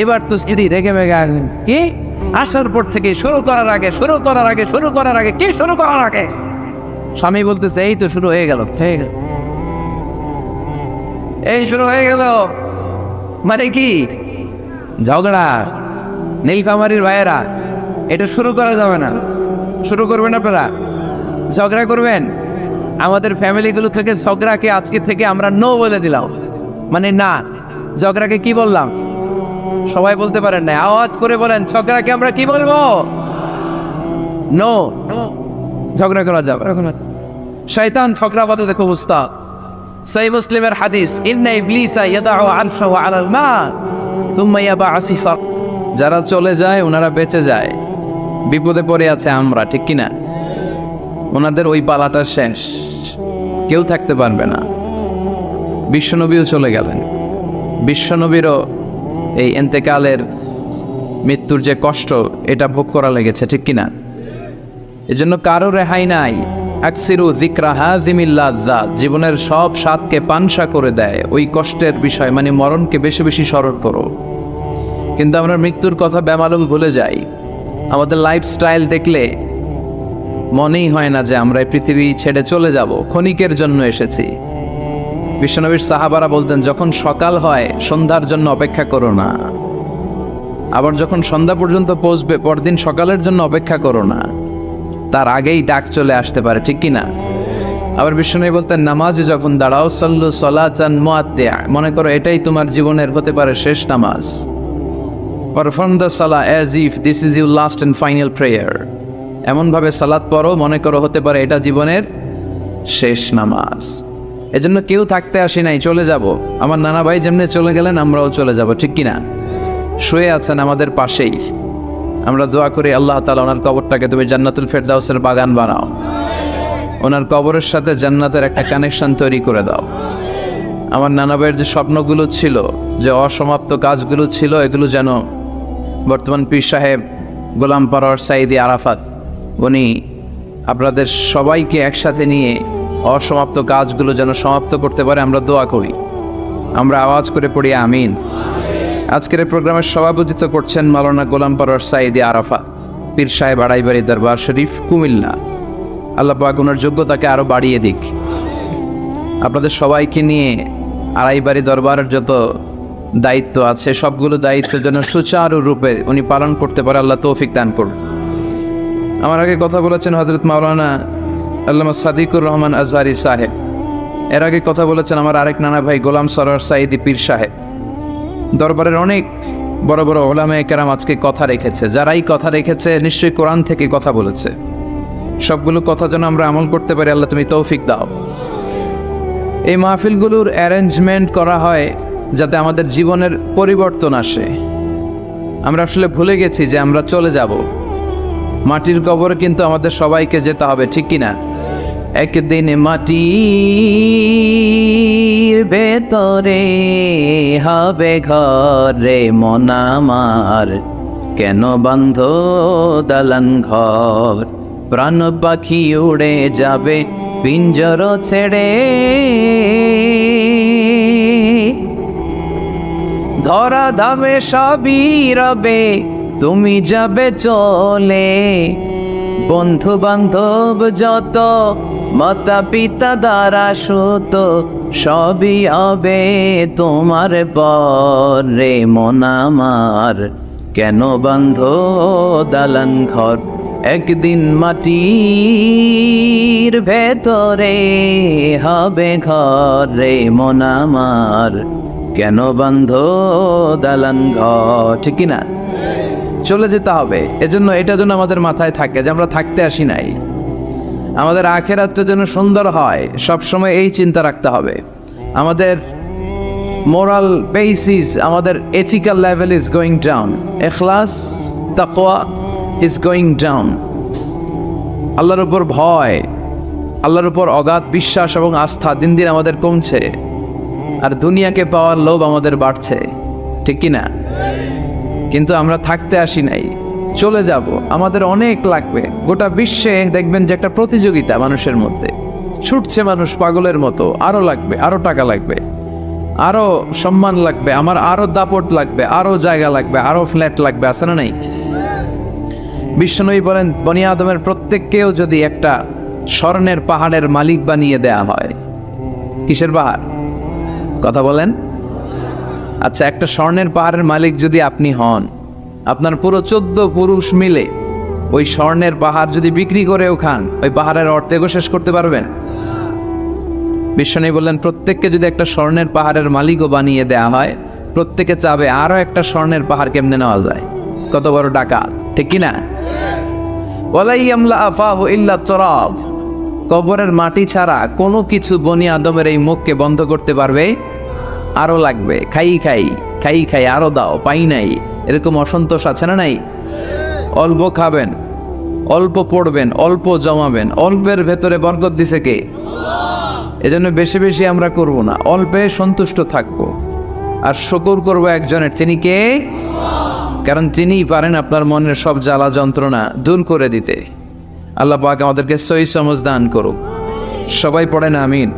এবার তো স্ত্রী রেগে মেগে আসলেন, কি আসার পর থেকে শুরু করার আগে কি শুরু করার আগে? স্বামী বলতেছে, এই তো শুরু হয়ে গেল, এই শুরু হয়ে গেল। মানে কি? ঝগড়া। নীলফামারীর ভাইয়েরা, এটা শুরু করা যাবে না। শুরু করবেন আপনারা, ঝগড়া করবেন। আমাদের ফ্যামিলিগুলো থেকে ঝগড়াকে আজকে থেকে আমরা নো বলে দিলাম। মানে না, ঝগড়াকে কি বললাম? সবাই বলতে পারেন না, আওয়াজ করে বলেন, ঝগড়াকে আমরা কি বলবো? নো। ঝগড়া করা যাবে। শয়তান ঝগড়া বাদে দেখো অবস্থা। সহিহ মুসলিমের হাদিস, ইন্না ইবলিসা ইয়াদাউ আরশাহু আলাল মা থুম্মা ইয়াবআসু। যারা চলে যায় ওনারা বেঁচে যায়, বিপদে পড়ে আছে আমরা, ঠিক কিনা? ওনাদের ওই পালাটা শেষ, কেউ থাকতে পারবে না। বিশ্বনবীও চলে গেলেন, বিশ্বনবীরও এই এন্তেকালের মৃত্যুর যে কষ্ট, এটা ভোগ করা লেগেছে, ঠিক কিনা? এজন্য কারো রেহাই নাই। আকসিরু যিকরা হাযিমিল লাযযাত, জীবনের সব স্বাদকে পানসা করে দেয় ওই কষ্টের বিষয়, মানে মরণকে বেশি বেশি স্মরণ করো। কিন্তু আমরা মৃত্যুর কথা বেমালুম ভুলে যাই। আমাদের লাইফস্টাইল দেখলে মনেই হয় না যে আমরা এই পৃথিবী ছেড়ে চলে যাব, ক্ষণিকের জন্য এসেছি। বিশ্বনবীর সাহাবারা বলতেন, যখন সকাল হয় সন্ধ্যার জন্য অপেক্ষা করো না, আবার যখন সন্ধ্যা পর্যন্ত পৌঁছবে পরদিন সকালের জন্য অপেক্ষা করো না, তার আগেই ডাক চলে আসতে পারে, ঠিক কিনা? আবার বিশ্বনবী বলতেন, নামাজে যখন দাঁড়াও, সাল্লু সালাতান মুআদ্দিয়া, মনে করো এটাই তোমার জীবনের হতে পারে শেষ নামাজ। Perform the Salah as if this is your last and final prayer, এমনভাবে সালাত পড়ো মনে করো হতে পারে এটা জীবনের শেষ নামাজ। এজন্য কেউ থাকতে আসি নাই, চলে যাব। আমার নানা ভাই যেমনি চলে গেলেন আমরাও চলে যাব, ঠিক কিনা? শুয়ে আছেন আমাদের পাশেই, আমরা দোয়া করি আল্লাহ তাআলা ওনার কবরটাকে তুমি জান্নাতুল ফেরদাউসের বাগান বানাও, ওনার কবরের সাথে জান্নাতের একটা কানেকশন তৈরি করে দাও। আমার নানা ভাইয়ের যে স্বপ্নগুলো ছিল, যে অসমাপ্ত কাজগুলো ছিল, এগুলো যেন বর্তমান পীর সাহেব গোলাম পরওয়ার সাঈদী আরাফাত উনি আপনাদের সবাইকে একসাথে নিয়ে অসমাপ্ত কাজগুলো যেন সমাপ্ত করতে পারে, আমরা দোয়া করি। আমরা আওয়াজ করে পড়ি আমিন। আজকের এই প্রোগ্রামের সভাপতিত্ব করছেন মাওলানা গোলাম পরওয়ার সাঈদী আরাফাত, পীর সাহেব আড়াইবাড়ি দরবার শরীফ, কুমিল্লা। আল্লাহ পাক ওনার যোগ্যতাকে আরও বাড়িয়ে দিক। আপনাদের সবাইকে নিয়ে আড়াইবাড়ি দরবারের যত দায়িত্ব আছে সবগুলো দায়িত্বের জন্য সুচারুরূপে উনি পালন করতে পারে, আল্লাহ তৌফিক দান করুন। আমার আগে কথা বলেছেন হযরত মাওলানা আল্লামা সাদিকুর রহমান আজহারি সাহেব, এর আগে কথা বলেছেন আমার আরেক নানা ভাই গোলাম সরওয়ার সাঈদী পীর সাহেব। দরবারের অনেক বড় বড় ওলামায়ে কেরাম আজকে কথা রেখেছে, যারাই কথা রেখেছে নিশ্চয়ই কোরআন থেকে কথা বলেছে। সবগুলো কথা যেন আমরা আমল করতে পারি, আল্লাহ তুমি তৌফিক দাও। এই মাহফিলগুলোর অ্যারেঞ্জমেন্ট করা হয় যাতে আমাদের জীবনের পরিবর্তন আসে। আমরা আসলে ভুলে গেছি যে আমরা চলে যাব, মাটির কবরে কিন্তু আমাদের সবাইকে যেতে হবে, ঠিক কিনা? একদিন মাটির ভেতরে হবে ঘরে মন আমার, কেন বন্ধ দালান ঘর, প্রাণ পাখি উড়ে যাবে পিঞ্জর ছেড়ে, ধরা ধামে সবই রবে তুমি যাবে চলে, বন্ধু বান্ধব যত মাতা পিতা দ্বারা সুত সবই হবে তোমার পরে মন আমার, কেন বন্ধ দালান ঘর, একদিন মাটির ভেতরে হবে ঘরে মন আমার, কেন বন্ধ দালান ঘর, ঠিক কিনা? চলে যেতে হবে। এজন্য এটা যেন আমাদের মাথায় থাকে যে আমরা থাকতে আসি নাই, আমাদের আখিরাতটা যেন সুন্দর হয়, সবসময় এই চিন্তা রাখতে হবে। আমাদের মোরাল বেসিস, আমাদের ethical level is going down, ইখলাস তাকওয়া ইজ গোয়িং ডাউন। আল্লাহর উপর ভয়, আল্লাহর উপর অগাধ বিশ্বাস এবং আস্থা দিন দিন আমাদের কমছে, আর দুনিয়াকে পাওয়ার লোভ আমাদের বাড়ছে, ঠিক কিনা? কিন্তু আমরা থাকতে আসি নাই, চলে যাব। আমাদের অনেক লাগবে। গোটা বিশ্বে দেখবেন যে একটা প্রতিযোগিতা মানুষের মধ্যে, ছুটছে মানুষ পাগলের মতো, আরো লাগবে, আরো টাকা লাগবে, আরো সম্মান লাগবে, আমার আরো দাপট লাগবে, আরো জায়গা লাগবে, আরো ফ্ল্যাট লাগবে, আছে না নাই? বিশ্বনবী বলেন বনি আদমের প্রত্যেককেও যদি একটা স্বর্ণের পাহাড়ের মালিক বানিয়ে দেয়া হয়, কিসের পাহাড়? কথা বলেন। আচ্ছা, একটা স্বর্ণের পাহাড়ের মালিক যদি আপনি হন, আপনার পুরো 14 পুরুষ মিলে ওই স্বর্ণের পাহাড় যদি বিক্রি করেও খান, ওই পাহাড়ের অর্ধেকও শেষ করতে পারবেন? বিশ্বনবী বললেন প্রত্যেককে যদি একটা স্বর্ণের পাহাড়ের মালিকও বানিয়ে দেয়া হয়, প্রত্যেকে চাবে আরো একটা স্বর্ণের পাহাড় কেমনে নেওয়া যায়। কত বড় ডাকাত, ঠিক কিনা? ওয়ালাই আমলা আফাহু ইল্লা তুরাব, কবরের মাটি ছাড়া কোনো কিছু বনি আদমের এই মুখকে বন্ধ করতে পারবে? আরো লাগবে, খাই খাই খাই খাই, আরো দাও, পাই নাই, এরকম অসন্তোষ আছে না নাই? অল্প খাবেন, অল্প পড়বেন, অল্প জমাবেন, অল্পের ভেতরে বরকত দিছে কে? এজন্য বেশি বেশি আমরা করব না, অল্পে সন্তুষ্ট থাকবো, আর শুকর করব একজনের, তিনি কে? কারণ তিনিই পারেন আপনার মনের সব জ্বালা যন্ত্রণা দূর করে দিতে। আল্লাহ পাক আমাদেরকে সহি সমঝ দান করুক। সবাই পড়েন আমিন।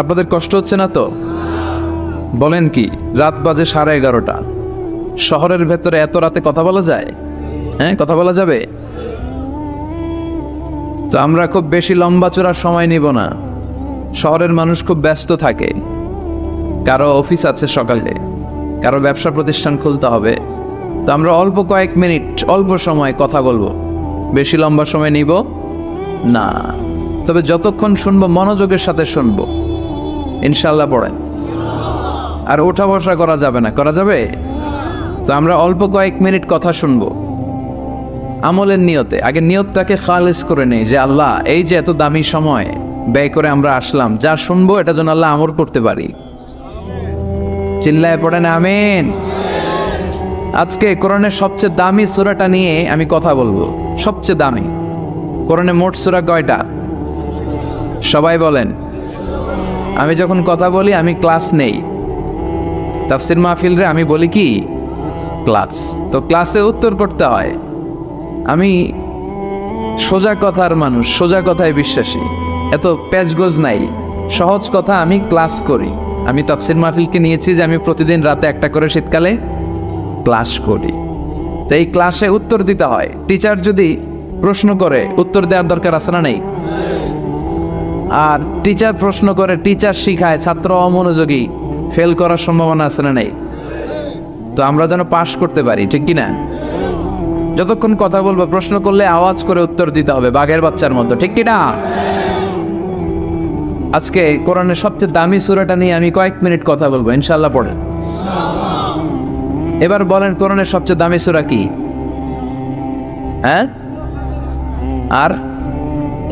আপনাদের কষ্ট হচ্ছে না তো? বলেন কি, রাত বাজে 11:30, শহরের ভেতরে এত রাতে কথা বলা যায়? হ্যাঁ, কথা বলা যাবে? তো আমরা খুব বেশি লম্বা চূড়ার সময় নিব না। শহরের মানুষ খুব ব্যস্ত থাকে, কারো অফিস আছে সকালে, কারো ব্যবসা প্রতিষ্ঠান খুলতে হবে। তো আমরা অল্প কয়েক মিনিট, অল্প সময় কথা বলবো, বেশি লম্বা সময় নিব না। তবে যতক্ষণ শুনবো মনোযোগের সাথে শুনবো, ইনশাল্লাহ পড়েন। আর ওঠা বসা করা যাবে না, করা যাবে? তো আমরা অল্প কয়েক মিনিট কথা শুনবো আমলের নিয়তে। আগে নিয়তটাকে খালেস করে নেই যে আল্লাহ, এই যে এত দামি সময় ব্যয় করে আমরা আসলাম, যা শুনবো এটা যেন আল্লাহ আমল করতে পারি। চিল্লায় পড়েন আমিন। আজকে কোরআনের সবচেয়ে দামি সূরাটা নিয়ে আমি কথা বলবো। সবচেয়ে দামি কোরআনে মোট সূরা কয়টা? সবাই বলেন। আমি যখন কথা বলি আমি ক্লাস নেই, তাফসির মাহফিলরে আমি বলি কি ক্লাস। তো ক্লাসে উত্তর করতে হয়। আমি সোজা কথার মানুষ, সোজা কথায় বিশ্বাসী, এত প্যাচগোজ নাই, সহজ কথা আমি ক্লাস করি। আমি তাফসির মাহফিলকে নিয়েছি যে আমি প্রতিদিন রাতে একটা করে শীতকালে ক্লাস করি। তো এই ক্লাসে উত্তর দিতে হয়। টিচার যদি প্রশ্ন করে উত্তর দেওয়ার দরকার আছে না নেই? আর টিচার প্রশ্ন করে, টিচার শিখায়, ছাত্র অমনোযোগী, ফেল করার সম্ভাবনা আছে না নেই? তো আমরা যেন পাশ করতে পারি, ঠিক কি না? যতক্ষণ কথা বলবো, প্রশ্ন করলে আওয়াজ করে উত্তর দিতে হবে বাঘের বাচ্চার মতো, ঠিক কি না? আজকে কোরআনের সবচেয়ে দামি সূরাটা নিয়ে আমি কয়েক মিনিট কথা বলবো, ইনশাআল্লাহ। পড়েন। এবার বলেন কোরআনের সবচেয়ে দামি সূরা কি? হ্যাঁ? আর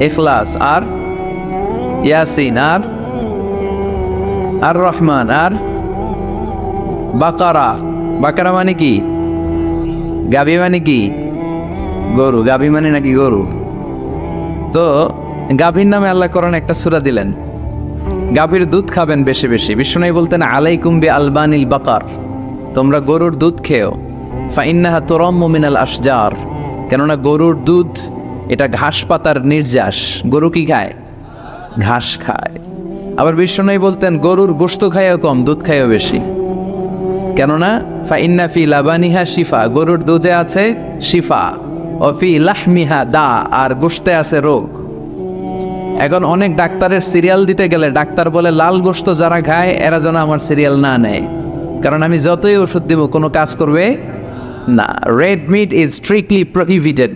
ইখলাস, আর ইয়াসিন, আর রহমান, আর বাকারা। বাকারা মানে কি? গাভী মানে কি? গরু। গাভী মানে নাকি গরু? তো গাভীর নামে আল্লাহ কোরআন একটা সূরা দিলেন। গাভীর দুধ খাবেন বেশি বেশি। বিষ্ণু বলতেন আলাইকুম বি আলবানিল বাকার, তোমরা গরুর দুধ খেও। ফাইন্নাহা তুরাম্মু মিনাল আশজার, কেননা গরুর দুধ এটা ঘাস পাতার নির্যাস। গরু কি খায়? ঘাস খায়। আবার বিষ্ণু বলতেন গরুর গোশত খায়ও কম, দুধ খায়ও বেশি, কেননা ফাইন্না ফি লাবানিহা শিফা, গরুর দুধে আছে শিফা, ও ফি লাহমিহা দা, আর গোশতে আছে রোগ। এখন অনেক ডাক্তারের সিরিয়াল দিতে গেলে ডাক্তার বলে লাল গোশত যারা খায় এরা যেন আমার সিরিয়াল না নেয়, কারণ আমি যতই ওষুধ দিব কোনো কাজ করবে না। Red meat is strictly prohibited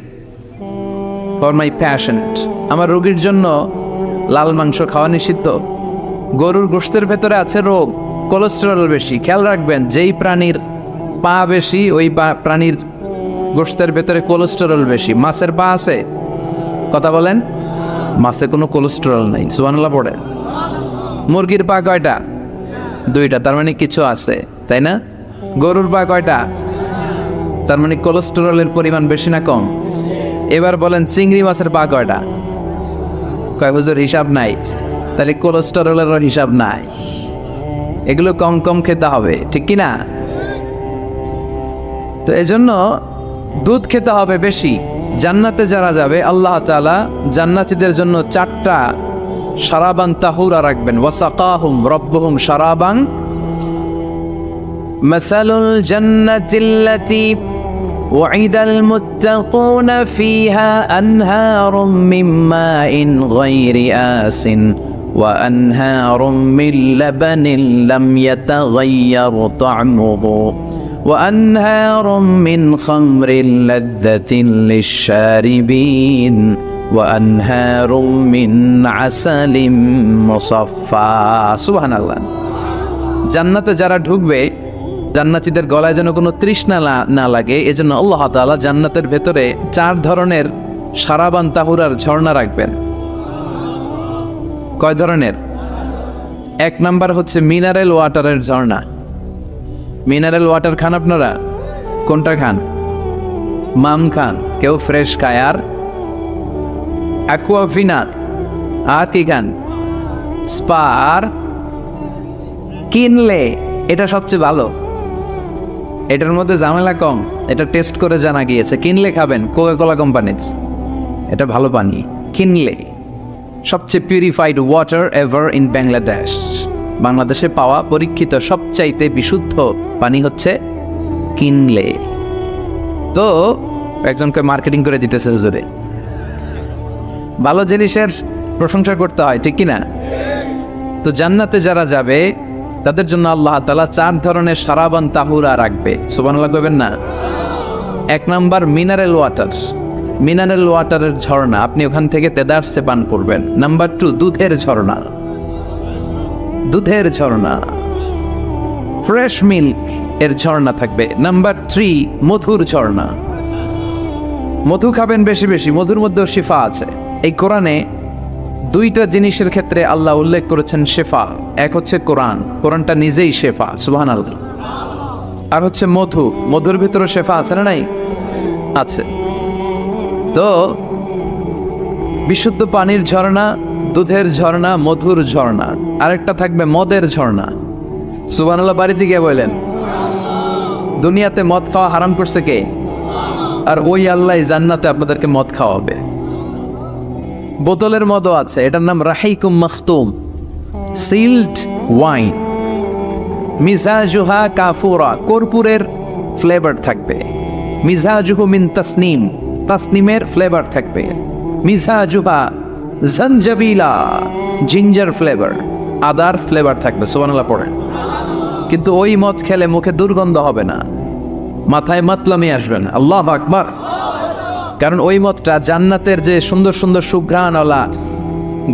for my patient, আমার রোগীর জন্য লাল মাংস খাওয়া নিষিদ্ধ। গরুর গোশতের ভেতরে আছে রোগ, কোলেস্টেরল বেশি। খেয়াল রাখবেন, যেই প্রাণীর পা বেশি ওই প্রাণীর গোশতের ভেতরে কোলেস্টেরল বেশি। মাছের পা আছে? কথা বলেন। মাছে কোনো কোলেস্টেরল নাই, সুবহানাল্লাহ পড়ে। মুরগির পা কয়টা? দুইটা, তার মানে কিছু আছে, তাই না? গরুর পা কয়টা? তার মানে কোলেস্টেরলের পরিমাণ বেশি না কম? এবার বলেন চিংড়ি মাছের পা কয়টা? কয় হুজুর হিসাব নাই। তাহলে কোলেস্টেরলেরও হিসাব নাই। এগুলো কম কম খেতে হবে, ঠিক কি না? তো এজন্য দুধ খেতে হবে বেশি। জান্নাতে যারা যাবে আল্লাহ তাআলা জান্নাতীদের জন্য 4টা শারাবান তাহুরা রাখবেন। ওয়াসাকাহুম রাব্বুহুম শারাবান মাসালুল জান্নাতিল্লাতী ওয়াইদাল মুত্তাকুনা ফিহা আনহারুম মিন মাইন গায়রি আসিন ওয়া আনহারুম মিন লাবানিন লাম ইয়াতাগায়্যার তা'মুহু وأنهار من خمر لذة للشاربين وأنهار من عسل مصفى سبحان الله। জান্নাতে যারা ঢুকবে জান্নাতীদের গলায় যেন কোনো তৃষ্ণা না লাগে, এজন্য আল্লাহ তাআলা জান্নাতের ভেতরে 4 ধরনের শারাবান তাহুরার ঝর্ণা রাখবেন। কয় ধরনের? 1 নাম্বার হচ্ছে মিনারেল ওয়াটারের ঝর্ণা। মিনারেল ওয়াটার খান আপনারা? কোনটা খান? মাম খান, কেউ ফ্রেশ খায়। আর অ্যাকুয়াফিনা, আর কি খান? স্পা। আর কিনলে, এটা সবচেয়ে ভালো, এটার মধ্যে ঝামেলা কম, এটা টেস্ট করে জানা গিয়েছে। কিনলে খাবেন কোকা-কোলা কোম্পানির, এটা ভালো পানি। কিনলে সবচেয়ে purified water ever in Bangladesh. বাংলাদেশে পাওয়া পরীক্ষিত সবচাইতে বিশুদ্ধ পানি হচ্ছে কিনলে। তো একজনকে মার্কেটিং করে দিতেছে হুজুরে। ভালো জিনিসের প্রশংসা করতে হয়, ঠিক কি না? তো জান্নাতে যারা যাবে তাদের জন্য আল্লাহ তাআলা 4 ধরনের শারাবান তাহুরা রাখবে। সুবহানাল্লাহ কইবেন না? 1 নাম্বার মিনারেল ওয়াটার, মিনারেল ওয়াটারের ঝর্ণা, আপনি ওখান থেকে তেদারসে পান করবেন। নাম্বার 2 দুধের ঝর্ণা, দুধের ঝর্ণা, ফ্রেশ মিল্ক এর ঝর্ণা থাকবে। নাম্বার 3 মধুর ঝর্ণা, মধু খাবেন বেশি বেশি, মধুর মধ্যেও শিফা আছে। এই কোরআনে 2টা জিনিসের ক্ষেত্রে আল্লাহ উল্লেখ করেছেন শেফা। এক হচ্ছে কোরআন, কোরআনটা নিজেই শেফা, সুবহানাল্লাহ। আর হচ্ছে মধু, মধুর ভিতরে শেফা আছে না নাই? আছে। তো বিশুদ্ধ পানির ঝর্ণা, দুধের ঝর্ণা, মধুর ঝর্ণা, আরেকটা থাকবে মদের ঝর্ণা। সুবহানাল্লাহ বাড়িতে গিয়ে বললেন, দুনিয়াতে মদ খাওয়া হারাম করছে কে? আর ওই আল্লাহ জান্নাতে আপনাদেরকে মদ খাওয়াবে। বোতলের মদও আছে, এটার নাম রাহিকুম মাখতুম, সিল্ড ওয়াইন। মিজাজুহা কাফুরা, কর্পূরের ফ্লেভার থাকবে। মিজাজুহু মিন তাসনিম, তাসনিমের ফ্লেভার থাকবে। মিজাজুহা জানজাবিলা, জিঞ্জার ফ্লেভার, আদার ফ্লেভার থাকবে। সুবহানাল্লাহ পড়েন। কিন্তু ওই মদ খেলে মুখে দুর্গন্ধ হবে না, মাথায় মাতলামি আসবে না। আল্লাহু আকবার। কারণ ওই মদটা জান্নাতের যে সুন্দর সুন্দর সুঘ্রাণওয়ালা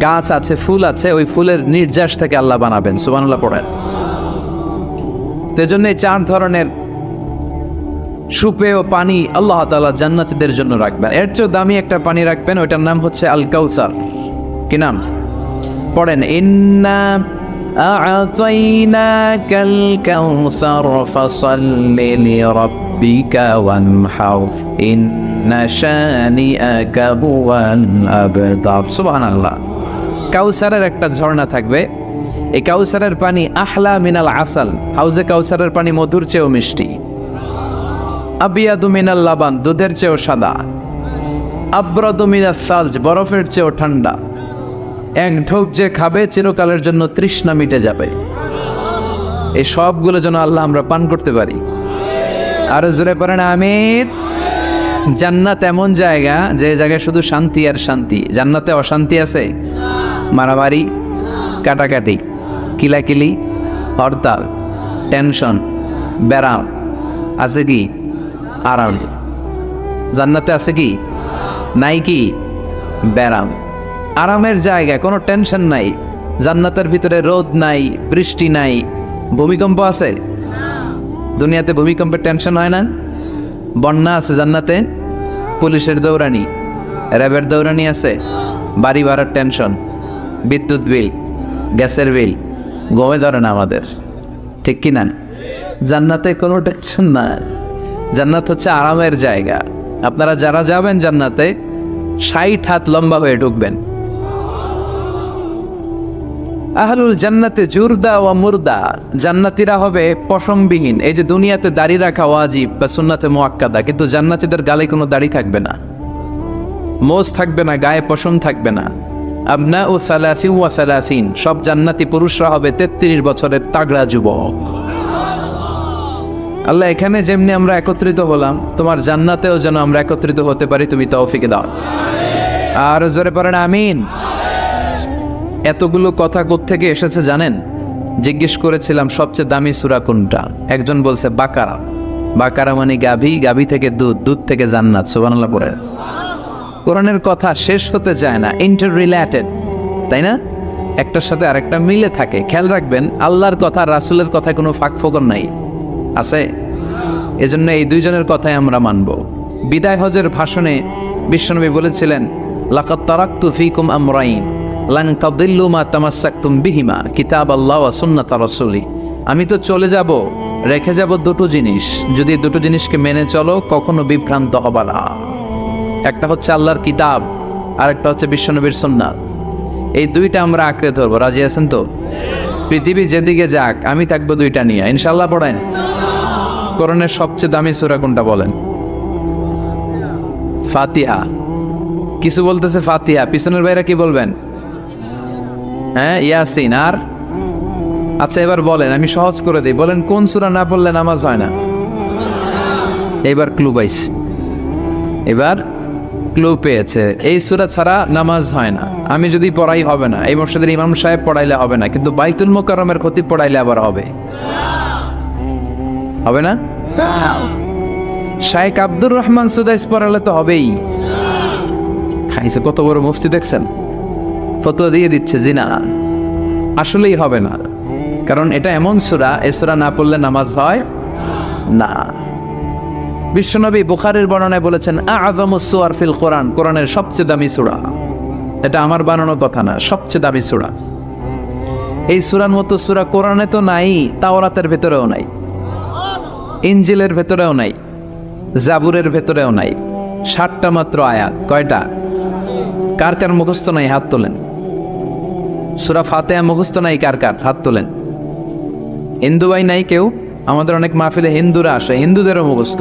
গাছ আছে, ফুল আছে, ওই ফুলের নির্যাস থেকে আল্লাহ বানাবেন। সুবহানাল্লাহ পড়েন। এজন্য এই 4 ধরনের সুপেয় পানি আল্লাহ তাআলা জান্নাতীদের জন্য রাখবেন। এর চেয়ে দামি একটা পানি রাখবেন, ওইটার নাম হচ্ছে আল কাউসার। কি নাম? পড়েন, ইন্না আ'তাইনাকাল কাউসার ফাসাল্লি লিরাব্বিকা ওয়ানহার ইন্না শানিআকা হুয়াল আবতার। সুবহানাল্লাহ। কাউসারের একটা ঝর্ণা থাকবে। এই কাউসারের পানি আহলা মিনাল আসাল, হাউজে কাউসারের পানি মধুর চেয়েও মিষ্টি। আবিয়াদু মিনাল লাবান, দুধের চেয়েও সাদা। আবরাদু মিনাস সালজ, বরফের চেয়েও ঠান্ডা। এক ঢোক যে খাবে চিরকালের জন্য তৃষ্ণা মিটে যাবে। এই সবগুলো যেন আল্লাহ আমরা পান করতে পারি। আরো জোরে পড়েন আমিন। জান্নাত এমন জায়গা, যে জায়গায় শুধু শান্তি আর শান্তি। জান্নাতে অশান্তি আছে? মারামারি, কাটাকাটি, কিলাকিলি, হরতাল, টেনশন, ব্যারাম আছে কি? আরাম। জান্নাতে আছে কি? নাই কি? ব্যারাম। আরামের জায়গা, কোনো টেনশন নাই। জান্নাতের ভিতরে রোদ নাই, বৃষ্টি নাই, ভূমিকম্প আছে? দুনিয়াতে ভূমিকম্পের টেনশন হয় না? বন্যা আছে জান্নাতে? পুলিশের দৌড়ানি, র্যাবের দৌড়ানি আছে? বাড়ি ভাড়ার টেনশন, বিদ্যুৎ বিল, গ্যাসের বিল, গমে ধরে না আমাদের, ঠিক কি না? জান্নাতে কোনো টেনশন না। জান্নাত হচ্ছে আরামের জায়গা। আপনারা যারা যাবেন জান্নাতে 60 হাত লম্বা হয়ে ঢুকবেন। আহলুল জান্নাতে জুরদা ওয়া মুরদা, জান্নাতীরা হবে পশমবিহীন। এই যে দুনিয়াতে দাড়ি রাখা ওয়াজিব বা সুন্নাতে মুআক্কাদা, কিন্তু জান্নাতীদের গালে কোনো দাড়ি থাকবে না, মোজ থাকবে না, গায়ে পশম থাকবে না। আবনাউ সালাসিন ওয়া সালাসিন, সব জান্নাতি পুরুষরা হবে 33 বছরের তাগড়া যুবক। আল্লাহ, এখানে যেমনি আমরা একত্রিত হলাম, তোমার জান্নাতেও যেন আমরা একত্রিত হতে পারি, তুমি তৌফিক দাও। আর জোরে পড়েন আমিন। এতগুলো কথা কোত্থেকে এসেছে জানেন? জিজ্ঞেস করেছিলাম সবচেয়ে দামি সূরা কোনটা? একজন বলছে বাকারা। বাকারা মানে গাভী, গাভী থেকে দুধ, দুধ থেকে জান্নাত। সুবহানাল্লাহ পড়েন। কোরআনের কথা শেষ হতে চায় না, ইন্টার রিলেটেড, তাই না? একটার সাথে আরেকটা মিলে থাকে। খেয়াল রাখবেন, আল্লাহর কথা রাসূলের কথায় কোনো ফাঁক ফোকর নাই, আছে? এজন্য এই দুইজনের কথাই আমরা মানব। বিদায় হজের ভাষণে বিশ্বনবী বলেছিলেন, লাকাদ তারাকতু ফীকুম আমরাইন লান তাদিল্লু মা তামাসসাকতুম বিহিমা কিতাবাল্লাহ ওয়া সুন্নাতা রাসূলি। আমি তো চলে যাব, রেখে যাব দুটো জিনিস, যদি দুটো জিনিসকে মেনে চলো কখনো বিভ্রান্ত হবে না। একটা হচ্ছে আল্লাহর কিতাব, আর একটা হচ্ছে বিশ্বনবীর সুন্নাত। এই দুইটা আমরা আঁকড়ে ধরবো। রাজি আছেন তো? পৃথিবী যেদিকে যাক, আমি থাকবো দুইটা নিয়ে, ইনশাআল্লাহ। পড়েন, কোরআনের সবচেয়ে দামি সূরা কোনটা বলেন? ফাতিহা। কিছু বলতেছে ফাতিহা, পিছনের ভাইরা কি বলবেন? হ্যাঁ, ইয়াসিন। আর আচ্ছা, এবার বলেন, আমি সহজ করে দিই, বলেন কোন সূরা না পড়লে নামাজ হয় না? এবার ক্লু পাইছে, এবার ক্লু পেয়েছে। এই সূরা ছাড়া নামাজ হয় না। আমি যদি পড়াই হবে না, এই মসজিদের ইমাম সাহেব পড়াইলে হবে না, কিন্তু বাইতুল মুকাররমের খতিব পড়াইলে আবার হবে। হবে না? শাইখ আব্দুর রহমান সুদাইস পড়ালে তো হবেই। খাইছে কত বড় মুফতি দেখছেন, ফতোয়া দিয়ে দিচ্ছে জি না, আসলেই হবে না। কারণ এটা এমন সূরা, এই সূরা না পড়লে নামাজ হয় না। বিশ্বনবী বুখারীর বর্ণনায় বলেছেন, আ'যামুস সুওয়ার ফিল কোরআন, কোরআনের সবচেয়ে দামি সূরা। এটা আমার বানানো কথা না, সবচেয়ে দামি সূরা। এই সূরার মতো সূরা কোরআনে তো নাই, তাওরাতের ভেতরেও নাই। ইনজিলের ভেতরেও নাই, জাবুরের ভেতরেও নাই। 60টা মাত্র আয়াত। কয়টা? কার কার মুখস্থ নাই হাত তোলেন। সূরা ফাতিহা মুখস্থ নাই কার কার হাত তোলেন। হিন্দু ভাই নাই কেউ? আমাদের অনেক মাহফিলে হিন্দুরা আসে, হিন্দুদেরও মুখস্থ।